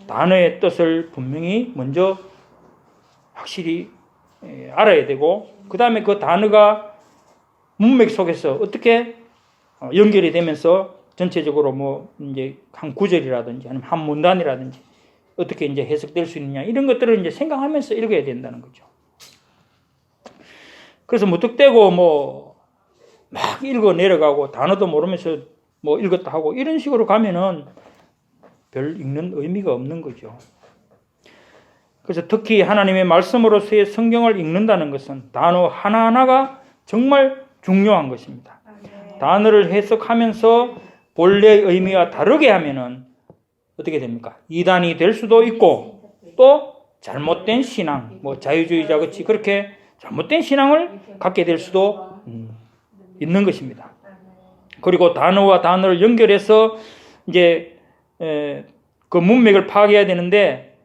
단어의 뜻을 분명히 먼저 확실히 알아야 되고 그 다음에 그 단어가 문맥 속에서 어떻게 연결이 되면서 전체적으로 뭐 이제 한 구절이라든지 아니면 한 문단이라든지 어떻게 이제 해석될 수 있느냐 이런 것들을 이제 생각하면서 읽어야 된다는 거죠. 그래서 무턱대고 뭐 막 읽어 내려가고 단어도 모르면서 뭐 읽었다 하고 이런 식으로 가면은 별 읽는 의미가 없는 거죠. 그래서 특히 하나님의 말씀으로서의 성경을 읽는다는 것은 단어 하나하나가 정말 중요한 것입니다. 단어를 해석하면서 본래의 의미와 다르게 하면은 어떻게 됩니까? 이단이 될 수도 있고 또 잘못된 신앙, 뭐 자유주의자 같이 그렇게 잘못된 신앙을 갖게 될 수도 있는 것입니다. 그리고 단어와 단어를 연결해서 이제 그 문맥을 파악해야 되는데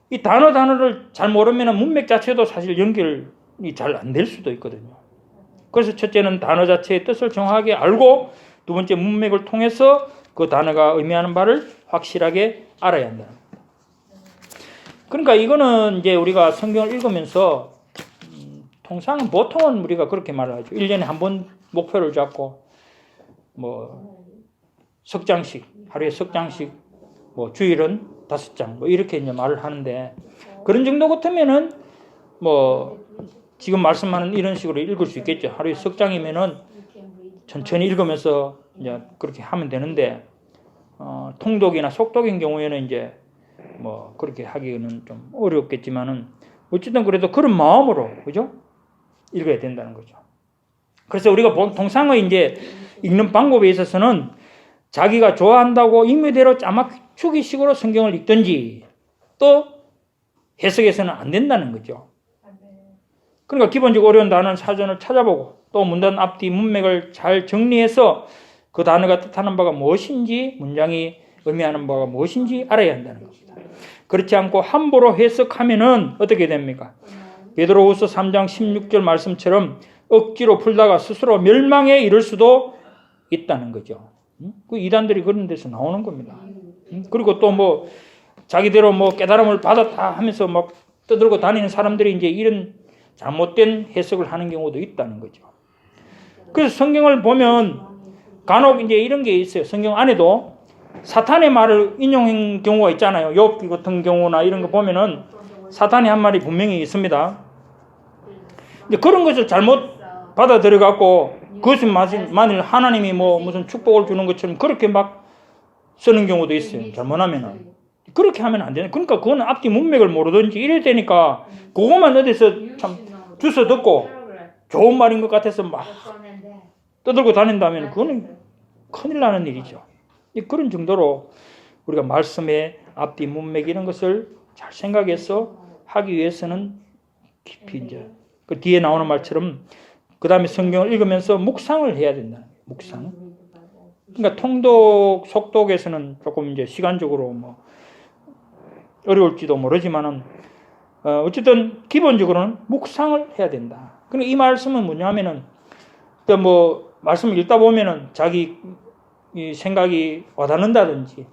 이 단어를 잘 모르면 문맥 자체도 사실 연결이 잘 안 될 수도 있거든요. 그래서 첫째는 단어 자체의 뜻을 정확하게 알고 두 번째 문맥을 통해서 그 단어가 의미하는 바를 확실하게 알아야 한다. 그러니까 이거는 이제 우리가 성경을 읽으면서 통상은 보통은 우리가 그렇게 말을 하죠. 1년에 한 번 목표를 잡고 뭐 석 장씩 하루에 석 장씩 뭐 주일은 5장 뭐 이렇게 이제 말을 하는데 그런 정도 같으면은 뭐 지금 말씀하는 이런 식으로 읽을 수 있겠죠. 하루에 석 장이면은 천천히 읽으면서 이제 그렇게 하면 되는데 통독이나 속독인 경우에는 이제 뭐 그렇게 하기는 좀 어렵겠지만은 어쨌든 그래도 그런 마음으로 그죠? 읽어야 된다는 거죠. 그래서 우리가 통상의 이제 읽는 방법에 있어서는 자기가 좋아한다고 임의대로 짜맞추기식으로 성경을 읽든지 또 해석해서는 안 된다는 거죠. 그러니까 기본적으로 어려운 단어는 사전을 찾아보고 또 문단 앞뒤 문맥을 잘 정리해서 그 단어가 뜻하는 바가 무엇인지 문장이 의미하는 바가 무엇인지 알아야 한다는 겁니다. 그렇지 않고 함부로 해석하면은 어떻게 됩니까? 베드로후서 3장 16절 말씀처럼 억지로 풀다가 스스로 멸망에 이를 수도 있다는 거죠. 그 이단들이 그런 데서 나오는 겁니다. 그리고 또 뭐 자기대로 뭐 깨달음을 받았다 하면서 막 떠들고 다니는 사람들이 이제 이런 잘못된 해석을 하는 경우도 있다는 거죠. 그래서 성경을 보면 간혹 이제 이런 게 있어요. 성경 안에도 사탄의 말을 인용한 경우가 있잖아요. 욥기 같은 경우나 이런 거 보면은 사탄이 한 말이 분명히 있습니다. 이제 그런 것을 잘못 받아들여 갖고 그것은 만일 하나님이 뭐 무슨 축복을 주는 것처럼 그렇게 막 쓰는 경우도 있어요. 잘못하면은. 그렇게 하면 안 되는. 그러니까 그건 앞뒤 문맥을 모르든지 이래야 되니까 그것만 어디서 참 주워 듣고 좋은 말인 것 같아서 막 떠들고 다닌다면 그거는 큰일 나는 일이죠. 그런 정도로 우리가 말씀의 앞뒤 문맥 이런 것을 잘 생각해서 하기 위해서는 깊이 이제 그 뒤에 나오는 말처럼 그 다음에 성경을 읽으면서 묵상을 해야 된다. 묵상. 그러니까 통독, 속독에서는 조금 이제 시간적으로 뭐 어려울지도 모르지만은 어쨌든 기본적으로는 묵상을 해야 된다. 그러니까 이 말씀은 뭐냐면은 또 뭐 말씀을 읽다 보면은 자기 이 생각이 와닿는다든지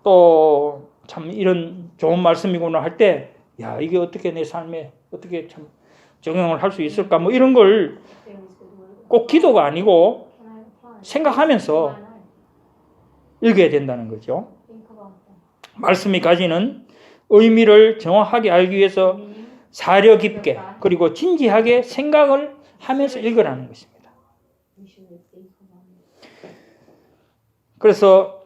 또 참 이런 좋은 말씀이구나 할 때 야 이게 어떻게 내 삶에 어떻게 참 적용을 할 수 있을까 뭐 이런 걸 꼭 기도가 아니고 생각하면서 읽어야 된다는 거죠. 말씀이 가지는 의미를 정확하게 알기 위해서 사려 깊게 그리고 진지하게 생각을 하면서 읽으라는 것입니다. 그래서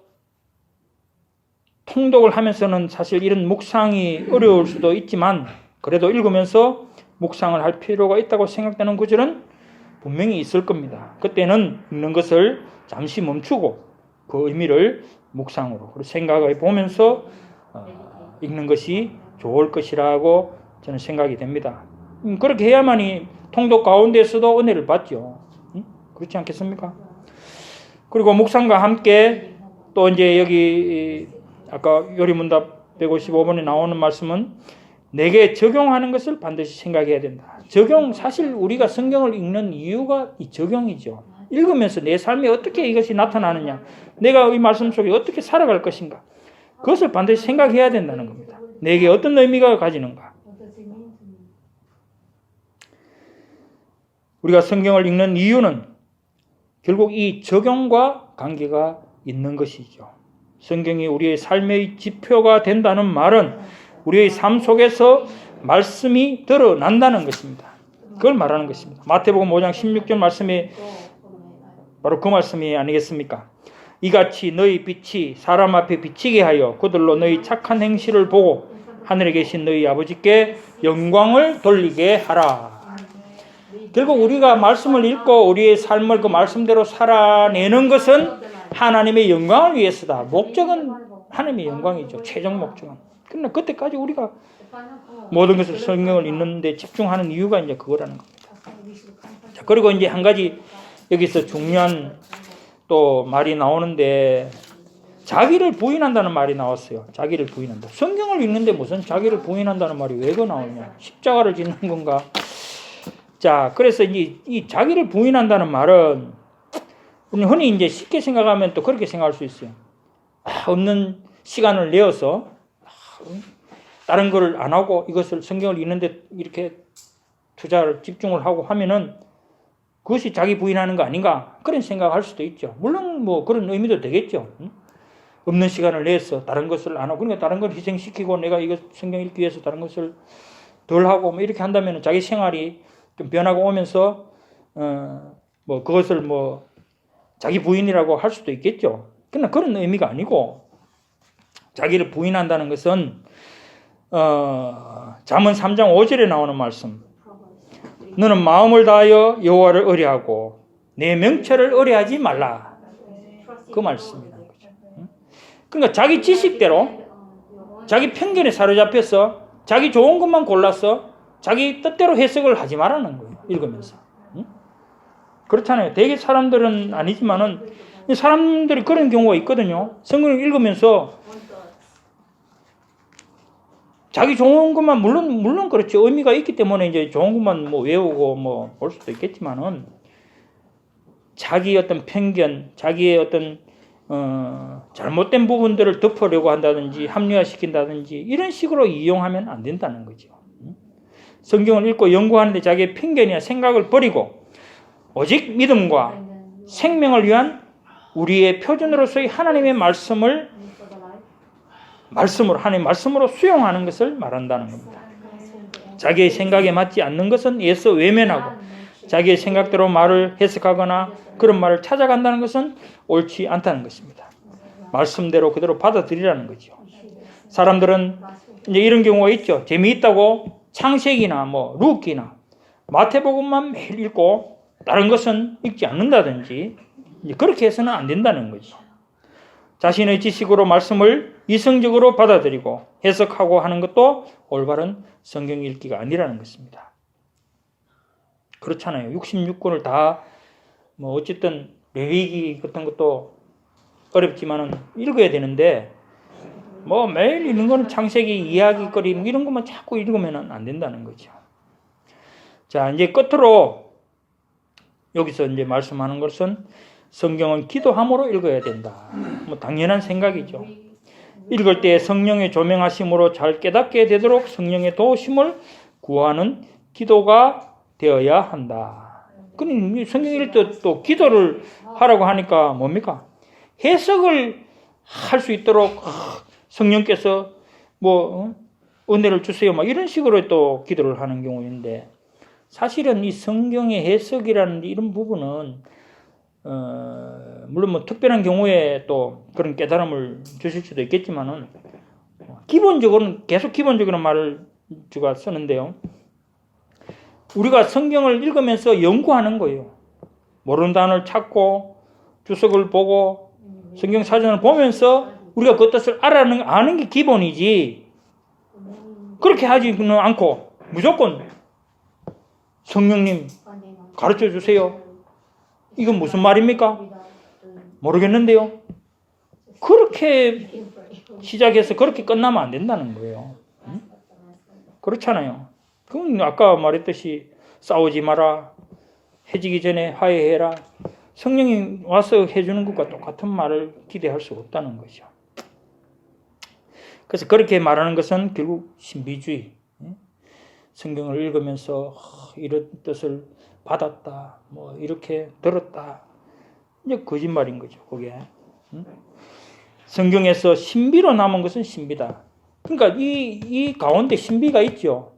통독을 하면서는 사실 이런 묵상이 어려울 수도 있지만 그래도 읽으면서 묵상을 할 필요가 있다고 생각되는 구절은 분명히 있을 겁니다. 그때는 읽는 것을 잠시 멈추고 그 의미를 묵상으로 생각해 보면서 읽는 것이 좋을 것이라고 저는 생각이 됩니다. 그렇게 해야만이 통독 가운데서도 은혜를 받죠. 그렇지 않겠습니까? 그리고 묵상과 함께 또 이제 여기 아까 요리문답 155번에 나오는 말씀은 내게 적용하는 것을 반드시 생각해야 된다. 적용, 사실 우리가 성경을 읽는 이유가 이 적용이죠. 읽으면서 내 삶에 어떻게 이것이 나타나느냐, 내가 이 말씀 속에 어떻게 살아갈 것인가, 그것을 반드시 생각해야 된다는 겁니다. 내게 어떤 의미가 가지는가. 우리가 성경을 읽는 이유는 결국 이 적용과 관계가 있는 것이죠. 성경이 우리의 삶의 지표가 된다는 말은 우리의 삶 속에서 말씀이 드러난다는 것입니다. 그걸 말하는 것입니다. 마태복음 5장 16절 말씀이 바로 그 말씀이 아니겠습니까? 이같이 너희 빛이 사람 앞에 비치게 하여 그들로 너희 착한 행실을 보고 하늘에 계신 너희 아버지께 영광을 돌리게 하라. 결국 우리가 말씀을 읽고 우리의 삶을 그 말씀대로 살아내는 것은 하나님의 영광을 위해서다. 목적은 하나님의 영광이죠. 최종 목적은. 그러나 그때까지 우리가 모든 것을 성경을 읽는데 집중하는 이유가 이제 그거라는 겁니다. 자, 그리고 이제 한 가지 여기서 중요한 또 말이 나오는데 자기를 부인한다는 말이 나왔어요. 자기를 부인한다. 성경을 읽는데 무슨 자기를 부인한다는 말이 왜 그 나오냐? 십자가를 짓는 건가? 자, 그래서 이제 이 자기를 부인한다는 말은 흔히 이제 쉽게 생각하면 또 그렇게 생각할 수 있어요. 없는 시간을 내어서 다른 걸 안 하고 이것을 성경을 읽는데 이렇게 투자를 집중을 하고 하면은 그것이 자기 부인하는 거 아닌가 그런 생각할 수도 있죠. 물론 뭐 그런 의미도 되겠죠. 없는 시간을 내서 다른 것을 안 하고 그러니까 다른 걸 희생시키고 내가 이거 성경 읽기 위해서 다른 것을 덜 하고 뭐 이렇게 한다면 자기 생활이 좀 변하고 오면서 뭐 그것을 뭐 자기 부인이라고 할 수도 있겠죠. 그러나 그런 의미가 아니고 자기를 부인한다는 것은 잠언 3장 5절에 나오는 말씀. 너는 마음을 다하여 여호와를 의뢰하고 내 명철을 의뢰하지 말라. 그 말씀이라는 거죠. 그러니까 자기 지식대로 자기 편견에 사로잡혀서 자기 좋은 것만 골라서 자기 뜻대로 해석을 하지 말라는 거예요. 읽으면서. 그렇잖아요. 대개 사람들은 아니지만은 사람들이 그런 경우가 있거든요. 성경을 읽으면서 자기 좋은 것만 물론 그렇죠. 의미가 있기 때문에 이제 좋은 것만 뭐 외우고 뭐 볼 수도 있겠지만은 자기 어떤 편견, 자기의 어떤 잘못된 부분들을 덮으려고 한다든지 합리화시킨다든지 이런 식으로 이용하면 안 된다는 거죠. 성경을 읽고 연구하는데 자기의 편견이나 생각을 버리고 오직 믿음과 생명을 위한 우리의 표준으로서의 하나님의 말씀으로 하나님의 말씀으로 수용하는 것을 말한다는 겁니다. 자기의 생각에 맞지 않는 것은 애써 외면하고 자기의 생각대로 말을 해석하거나 그런 말을 찾아간다는 것은 옳지 않다는 것입니다. 말씀대로 그대로 받아들이라는 거죠. 사람들은 이제 이런 경우가 있죠. 재미있다고 창세기나 뭐 룻기나 마태복음만 매일 읽고 다른 것은 읽지 않는다든지 그렇게 해서는 안 된다는 거죠. 자신의 지식으로 말씀을 이성적으로 받아들이고 해석하고 하는 것도 올바른 성경 읽기가 아니라는 것입니다. 그렇잖아요. 66권을 다 뭐 어쨌든 레위기 같은 것도 어렵지만은 읽어야 되는데 뭐 매일 읽는 거는 창세기 이야기거리 이런 것만 자꾸 읽으면 안 된다는 거죠. 자, 이제 끝으로 여기서 이제 말씀하는 것은 성경은 기도함으로 읽어야 된다. 뭐 당연한 생각이죠. 읽을 때 성령의 조명하심으로 잘 깨닫게 되도록 성령의 도우심을 구하는 기도가 되어야 한다. 그럼 성경 읽을 때 또 기도를 하라고 하니까 뭡니까? 해석을 할 수 있도록 성령께서 뭐 은혜를 주세요. 막 이런 식으로 또 기도를 하는 경우인데 사실은 이 성경의 해석이라는 이런 부분은 물론 뭐 특별한 경우에 또 그런 깨달음을 주실 수도 있겠지만은 기본적으로는 계속 기본적인 말을 주가 쓰는데요. 우리가 성경을 읽으면서 연구하는 거예요. 모르는 단어를 찾고 주석을 보고 성경 사전을 보면서 우리가 그 뜻을 아는 게 기본이지. 그렇게 하지는 않고 무조건 성령님 가르쳐 주세요. 이건 무슨 말입니까? 모르겠는데요. 그렇게 시작해서 그렇게 끝나면 안 된다는 거예요. 그렇잖아요. 그건 아까 말했듯이 싸우지 마라. 해지기 전에 화해해라. 성령이 와서 해주는 것과 똑같은 말을 기대할 수 없다는 거죠. 그래서 그렇게 말하는 것은 결국 신비주의. 성경을 읽으면서 이런 뜻을 받았다. 뭐 이렇게 들었다. 이제 거짓말인 거죠. 그게. 성경에서 신비로 남은 것은 신비다. 그러니까 이 가운데 신비가 있죠.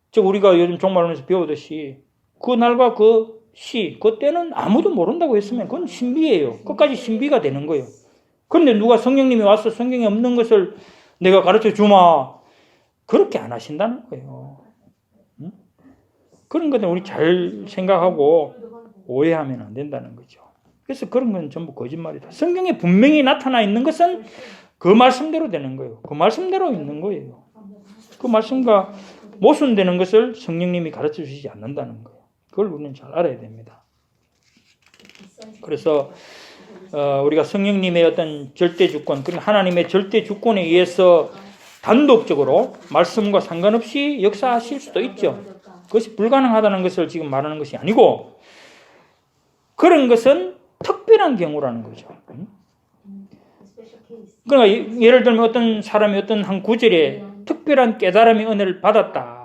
즉 우리가 요즘 종말론에서 배우듯이 그날과 그 시, 그때는 아무도 모른다고 했으면 그건 신비예요. 끝까지 신비가 되는 거예요. 그런데 누가 성령님이 와서 성경에 없는 것을 내가 가르쳐 주마. 그렇게 안 하신다는 거예요. 그런 것들 우리 잘 생각하고 오해하면 안 된다는 거죠. 그래서 그런 건 전부 거짓말이다. 성경에 분명히 나타나 있는 것은 그 말씀대로 되는 거예요. 그 말씀대로 있는 거예요. 그 말씀과 모순되는 것을 성령님이 가르쳐 주시지 않는다는 거예요. 그걸 우리는 잘 알아야 됩니다. 그래서 우리가 성령님의 어떤 절대 주권, 그런 하나님의 절대 주권에 의해서 단독적으로 말씀과 상관없이 역사하실 수도 있죠. 그것이 불가능하다는 것을 지금 말하는 것이 아니고 그런 것은 특별한 경우라는 거죠. 그러니까 예를 들면 어떤 사람이 어떤 한 구절에 특별한 깨달음의 은혜를 받았다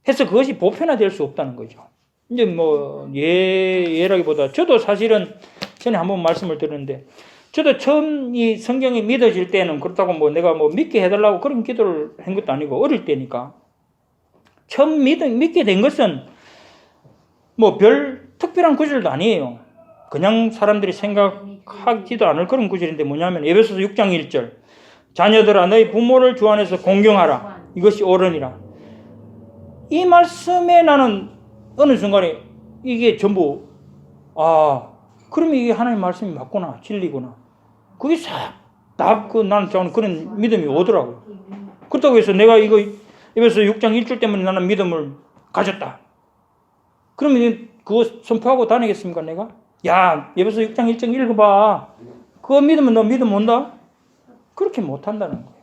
해서 그것이 보편화될 수 없다는 거죠. 이제 뭐 예라기보다 저도 사실은 전에 한번 말씀을 드렸는데 저도 처음 이 성경이 믿어질 때는 그렇다고 뭐 내가 뭐 믿게 해달라고 그런 기도를 한 것도 아니고 어릴 때니까 처음 믿게 된 것은 뭐 별 특별한 구절도 아니에요. 그냥 사람들이 생각하지도 않을 그런 구절인데 뭐냐면 에베소서 6장 1절 자녀들아 너희 부모를 주 안에서 공경하라 이것이 옳으니라. 이 말씀에 나는 어느 순간에 이게 전부 그러면 이게 하나님 말씀이 맞구나 진리구나 그게 다 나는 그런 믿음이 오더라고요. 그렇다고 해서 내가 이거 에베소서 6장 1절 때문에 나는 믿음을 가졌다. 그러면 그거 선포하고 다니겠습니까 내가? 야 에베소서 6장 1절 읽어봐. 그거 믿으면 너 믿음 온다? 그렇게 못한다는 거예요.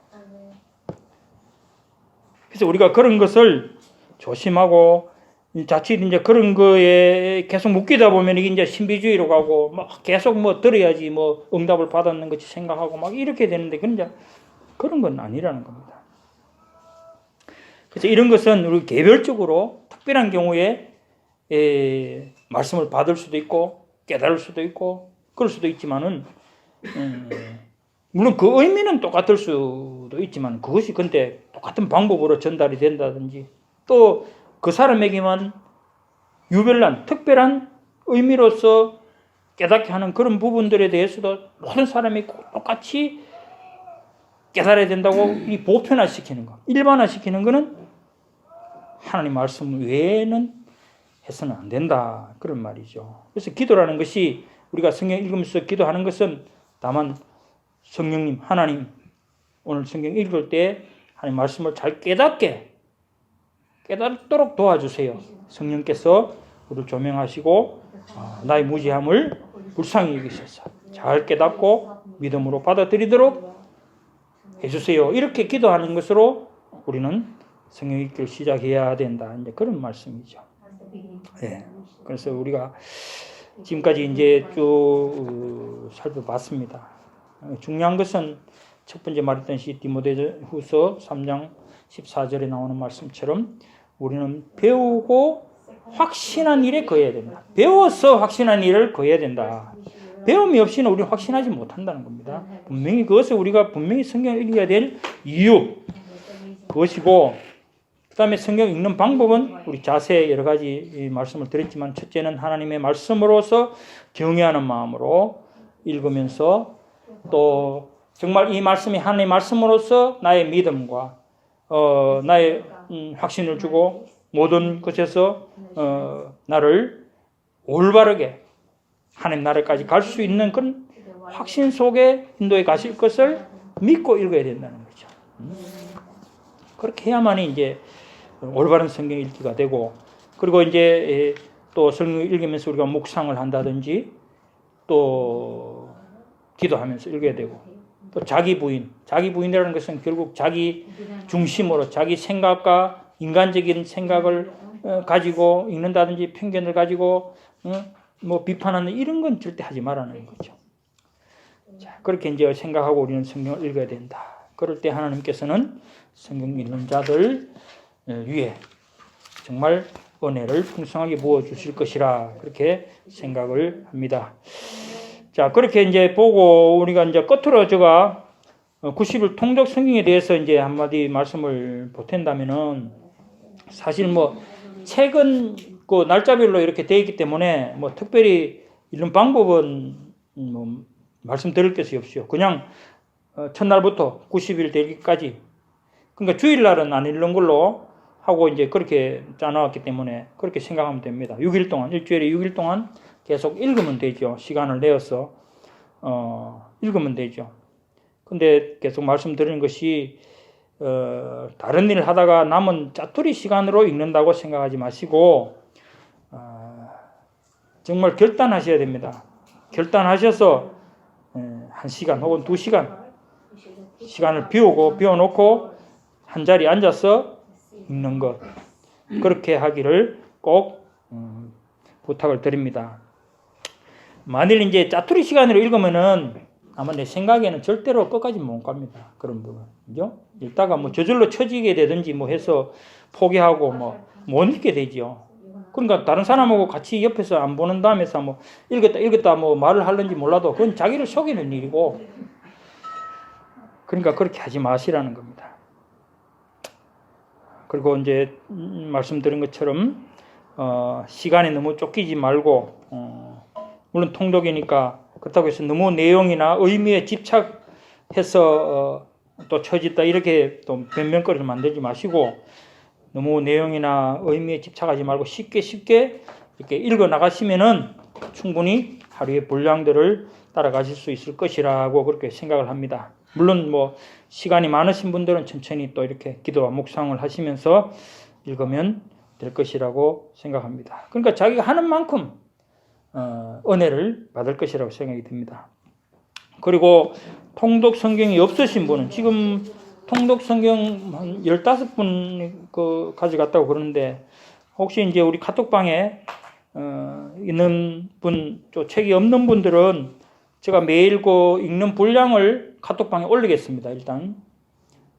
그래서 우리가 그런 것을 조심하고 자칫 이제 그런 거에 계속 묶이다 보면 이게 이제 신비주의로 가고 막 계속 뭐 들어야지 뭐 응답을 받았는 것이 생각하고 막 이렇게 되는데 그런 건 아니라는 겁니다. 그래서 이런 것은 우리 개별적으로 특별한 경우에 말씀을 받을 수도 있고 깨달을 수도 있고 그럴 수도 있지만은 물론 그 의미는 똑같을 수도 있지만 그것이 근데 똑같은 방법으로 전달이 된다든지 또 그 사람에게만 유별난 특별한 의미로서 깨닫게 하는 그런 부분들에 대해서도 모든 사람이 똑같이 깨달아야 된다고 이 보편화시키는 거, 일반화시키는 거는 하나님 말씀 외에는 해서는 안 된다. 그런 말이죠. 그래서 기도라는 것이 우리가 성경 읽으면서 기도하는 것은 다만 성령님, 하나님 오늘 성경 읽을 때 하나님 말씀을 잘 깨닫도록 도와주세요. 성령께서 우리를 조명하시고 나의 무지함을 불쌍히 여기셔서 잘 깨닫고 믿음으로 받아들이도록 해주세요. 이렇게 기도하는 것으로 우리는 성경 읽기를 시작해야 된다. 이제 그런 말씀이죠. 네. 그래서 우리가 지금까지 이제 쭉 살펴봤습니다. 중요한 것은 첫 번째 말했듯이 디모데후서 3장 14절에 나오는 말씀처럼 우리는 배우고 확신한 일에 거해야 된다. 배워서 확신한 일을 거해야 된다. 배움이 없이는 우리는 확신하지 못한다는 겁니다. 분명히 그것을 우리가 분명히 성경을 읽어야 될 이유 그것이고 그 다음에 성경 읽는 방법은 우리 자세 여러 가지 말씀을 드렸지만 첫째는 하나님의 말씀으로서 경외하는 마음으로 읽으면서 또 정말 이 말씀이 하나님의 말씀으로서 나의 믿음과 나의 확신을 주고 모든 것에서 나를 올바르게 하나님 나라까지 갈 수 있는 그런 확신 속에 인도에 가실 것을 믿고 읽어야 된다는 거죠. 그렇게 해야만이 이제 올바른 성경 읽기가 되고 그리고 이제 또 성경 읽으면서 우리가 묵상을 한다든지 또 기도하면서 읽어야 되고 또 자기 부인이라는 것은 결국 자기 중심으로 자기 생각과 인간적인 생각을 가지고 읽는다든지 편견을 가지고 뭐 비판하는 이런 건 절대 하지 말라는 거죠. 자, 그렇게 이제 생각하고 우리는 성경을 읽어야 된다. 그럴 때 하나님께서는 성경 읽는 자들 위에 정말 은혜를 풍성하게 부어 주실 것이라 그렇게 생각을 합니다. 자, 그렇게 이제 보고 우리가 이제 끝으로 제가 90일 통독 성경에 대해서 이제 한마디 말씀을 보탠다면은 사실 뭐 책은 그 날짜별로 이렇게 되어 있기 때문에 뭐 특별히 읽는 방법은 뭐 말씀드릴 것이 없어요. 그냥 첫날부터 90일 되기까지 그러니까 주일날은 안 읽는 걸로 하고 이제 그렇게 짜놓았기 때문에 그렇게 생각하면 됩니다. 6일 동안 일주일에 6일 동안 계속 읽으면 되죠. 시간을 내어서 읽으면 되죠. 근데 계속 말씀드리는 것이 다른 일을 하다가 남은 짜투리 시간으로 읽는다고 생각하지 마시고 정말 결단하셔야 됩니다. 결단하셔서 1시간 혹은 2시간 시간을 비워놓고 한 자리에 앉아서 읽는 것 그렇게 하기를 꼭 부탁을 드립니다. 만일 이제 짜투리 시간으로 읽으면은 아마 내 생각에는 절대로 끝까지 못 갑니다. 그런 부분. 그죠? 읽다가 뭐 저절로 처지게 되든지 뭐 해서 포기하고 뭐 못 읽게 되죠. 그러니까 다른 사람하고 같이 옆에서 안 보는 다음에서 뭐 읽었다 뭐 말을 하는지 몰라도 그건 자기를 속이는 일이고 그러니까 그렇게 하지 마시라는 겁니다. 그리고 이제 말씀드린 것처럼 시간에 너무 쫓기지 말고 물론 통독이니까 그렇다고 해서 너무 내용이나 의미에 집착해서 또 처짓다 이렇게 또 변명거리를 만들지 마시고 너무 내용이나 의미에 집착하지 말고 쉽게 이렇게 읽어 나가시면은 충분히 하루의 분량들을 따라가실 수 있을 것이라고 그렇게 생각을 합니다. 물론 뭐 시간이 많으신 분들은 천천히 또 이렇게 기도와 묵상을 하시면서 읽으면 될 것이라고 생각합니다. 그러니까 자기가 하는 만큼 은혜를 받을 것이라고 생각이 듭니다. 그리고 통독 성경이 없으신 분은 지금 통독 성경 한 15분 가져갔다고 그러는데 혹시 이제 우리 카톡방에 있는 분, 또 책이 없는 분들은 제가 매일 읽는 분량을 카톡방에 올리겠습니다. 일단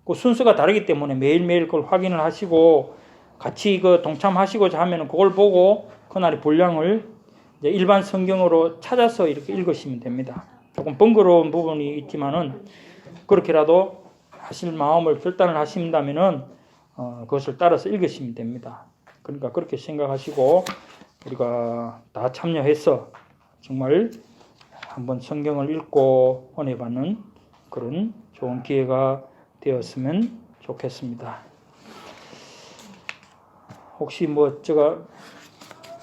그 순서가 다르기 때문에 매일매일 그걸 확인을 하시고 같이 동참하시고자 하면 그걸 보고 그날의 분량을 이제 일반 성경으로 찾아서 이렇게 읽으시면 됩니다. 조금 번거로운 부분이 있지만은 그렇게라도 하실 마음을 결단을 하신다면은 그것을 따라서 읽으시면 됩니다. 그러니까 그렇게 생각하시고 우리가 다 참여해서 정말 한번 성경을 읽고 은혜 받는 그런 좋은 기회가 되었으면 좋겠습니다. 혹시 뭐 제가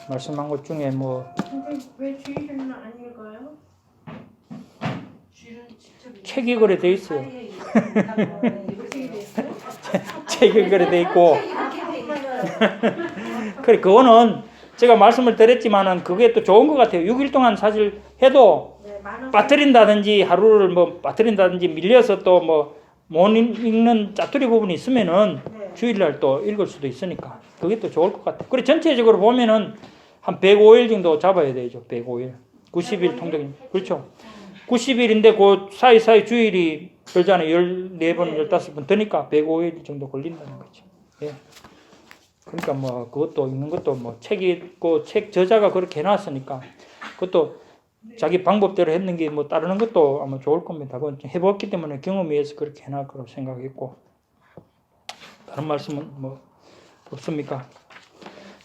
말씀한 것 중에 뭐 근데 왜 주일은 안 읽어요? 책이 그래 돼 있어요. 책이 됐어요? 책이 그래 돼 있고 그래 그거는 제가 말씀을 드렸지만은 그게 또 좋은 것 같아요. 6일 동안 사실 해도 빠뜨린다든지 하루를 뭐 빠뜨린다든지 밀려서 또 뭐 못 읽는 짜투리 부분이 있으면은 주일날 또 읽을 수도 있으니까 그게 또 좋을 것 같아요. 그래 전체적으로 보면은 한 105일 정도 잡아야 되죠. 105일. 90일 통정. 그렇죠. 90일인데 그 사이사이 주일이 별잖아요. 14번, 15번 드니까 105일 정도 걸린다는 거죠. 예. 그러니까 뭐 그것도 읽는 것도 뭐 책이 있고 책 저자가 그렇게 해놨으니까 그것도 자기 방법대로 했는 게 뭐 따르는 것도 아마 좋을 겁니다. 그건 해봤기 때문에 경험에 의해서 그렇게 해놨 거라고 생각했고 다른 말씀은 뭐 없습니까?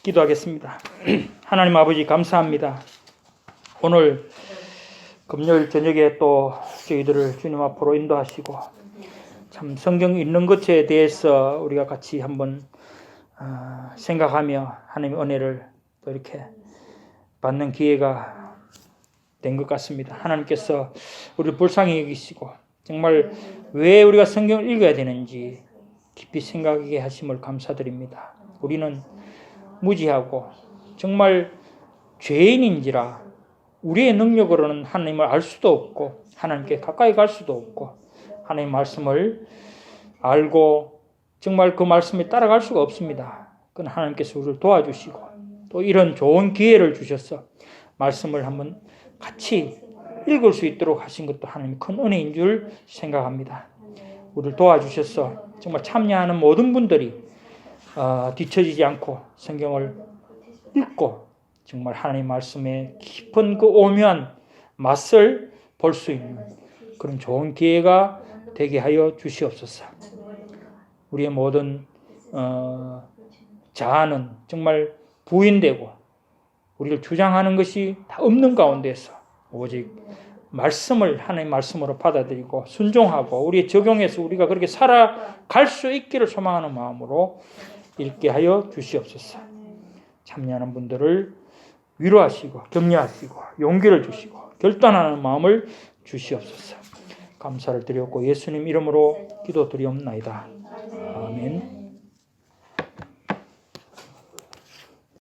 기도하겠습니다. 하나님 아버지 감사합니다. 오늘 금요일 저녁에 또 저희들을 주님 앞으로 인도하시고 참 성경 읽는 것에 대해서 우리가 같이 한번 생각하며 하나님의 은혜를 또 이렇게 받는 기회가 된 것 같습니다. 하나님께서 우리를 불쌍히 여기시고 정말 왜 우리가 성경을 읽어야 되는지 깊이 생각하게 하심을 감사드립니다. 우리는 무지하고 정말 죄인인지라 우리의 능력으로는 하나님을 알 수도 없고 하나님께 가까이 갈 수도 없고 하나님의 말씀을 알고 정말 그 말씀에 따라갈 수가 없습니다. 그건 하나님께서 우리를 도와주시고 또 이런 좋은 기회를 주셔서 말씀을 한번 같이 읽을 수 있도록 하신 것도 하나님의 큰 은혜인 줄 생각합니다. 우리를 도와주셔서 정말 참여하는 모든 분들이 뒤처지지 않고 성경을 읽고 정말 하나님의 말씀에 깊은 그 오묘한 맛을 볼 수 있는 그런 좋은 기회가 되게 하여 주시옵소서. 우리의 모든 자아는 정말 부인되고 우리를 주장하는 것이 다 없는 가운데서 오직 말씀을 하나님의 말씀으로 받아들이고 순종하고 우리의 적용해서 우리가 그렇게 살아갈 수 있기를 소망하는 마음으로 읽게 하여 주시옵소서. 참여하는 분들을 위로하시고 격려하시고 용기를 주시고 결단하는 마음을 주시옵소서. 감사를 드렸고 예수님 이름으로 기도드리옵나이다. 아멘.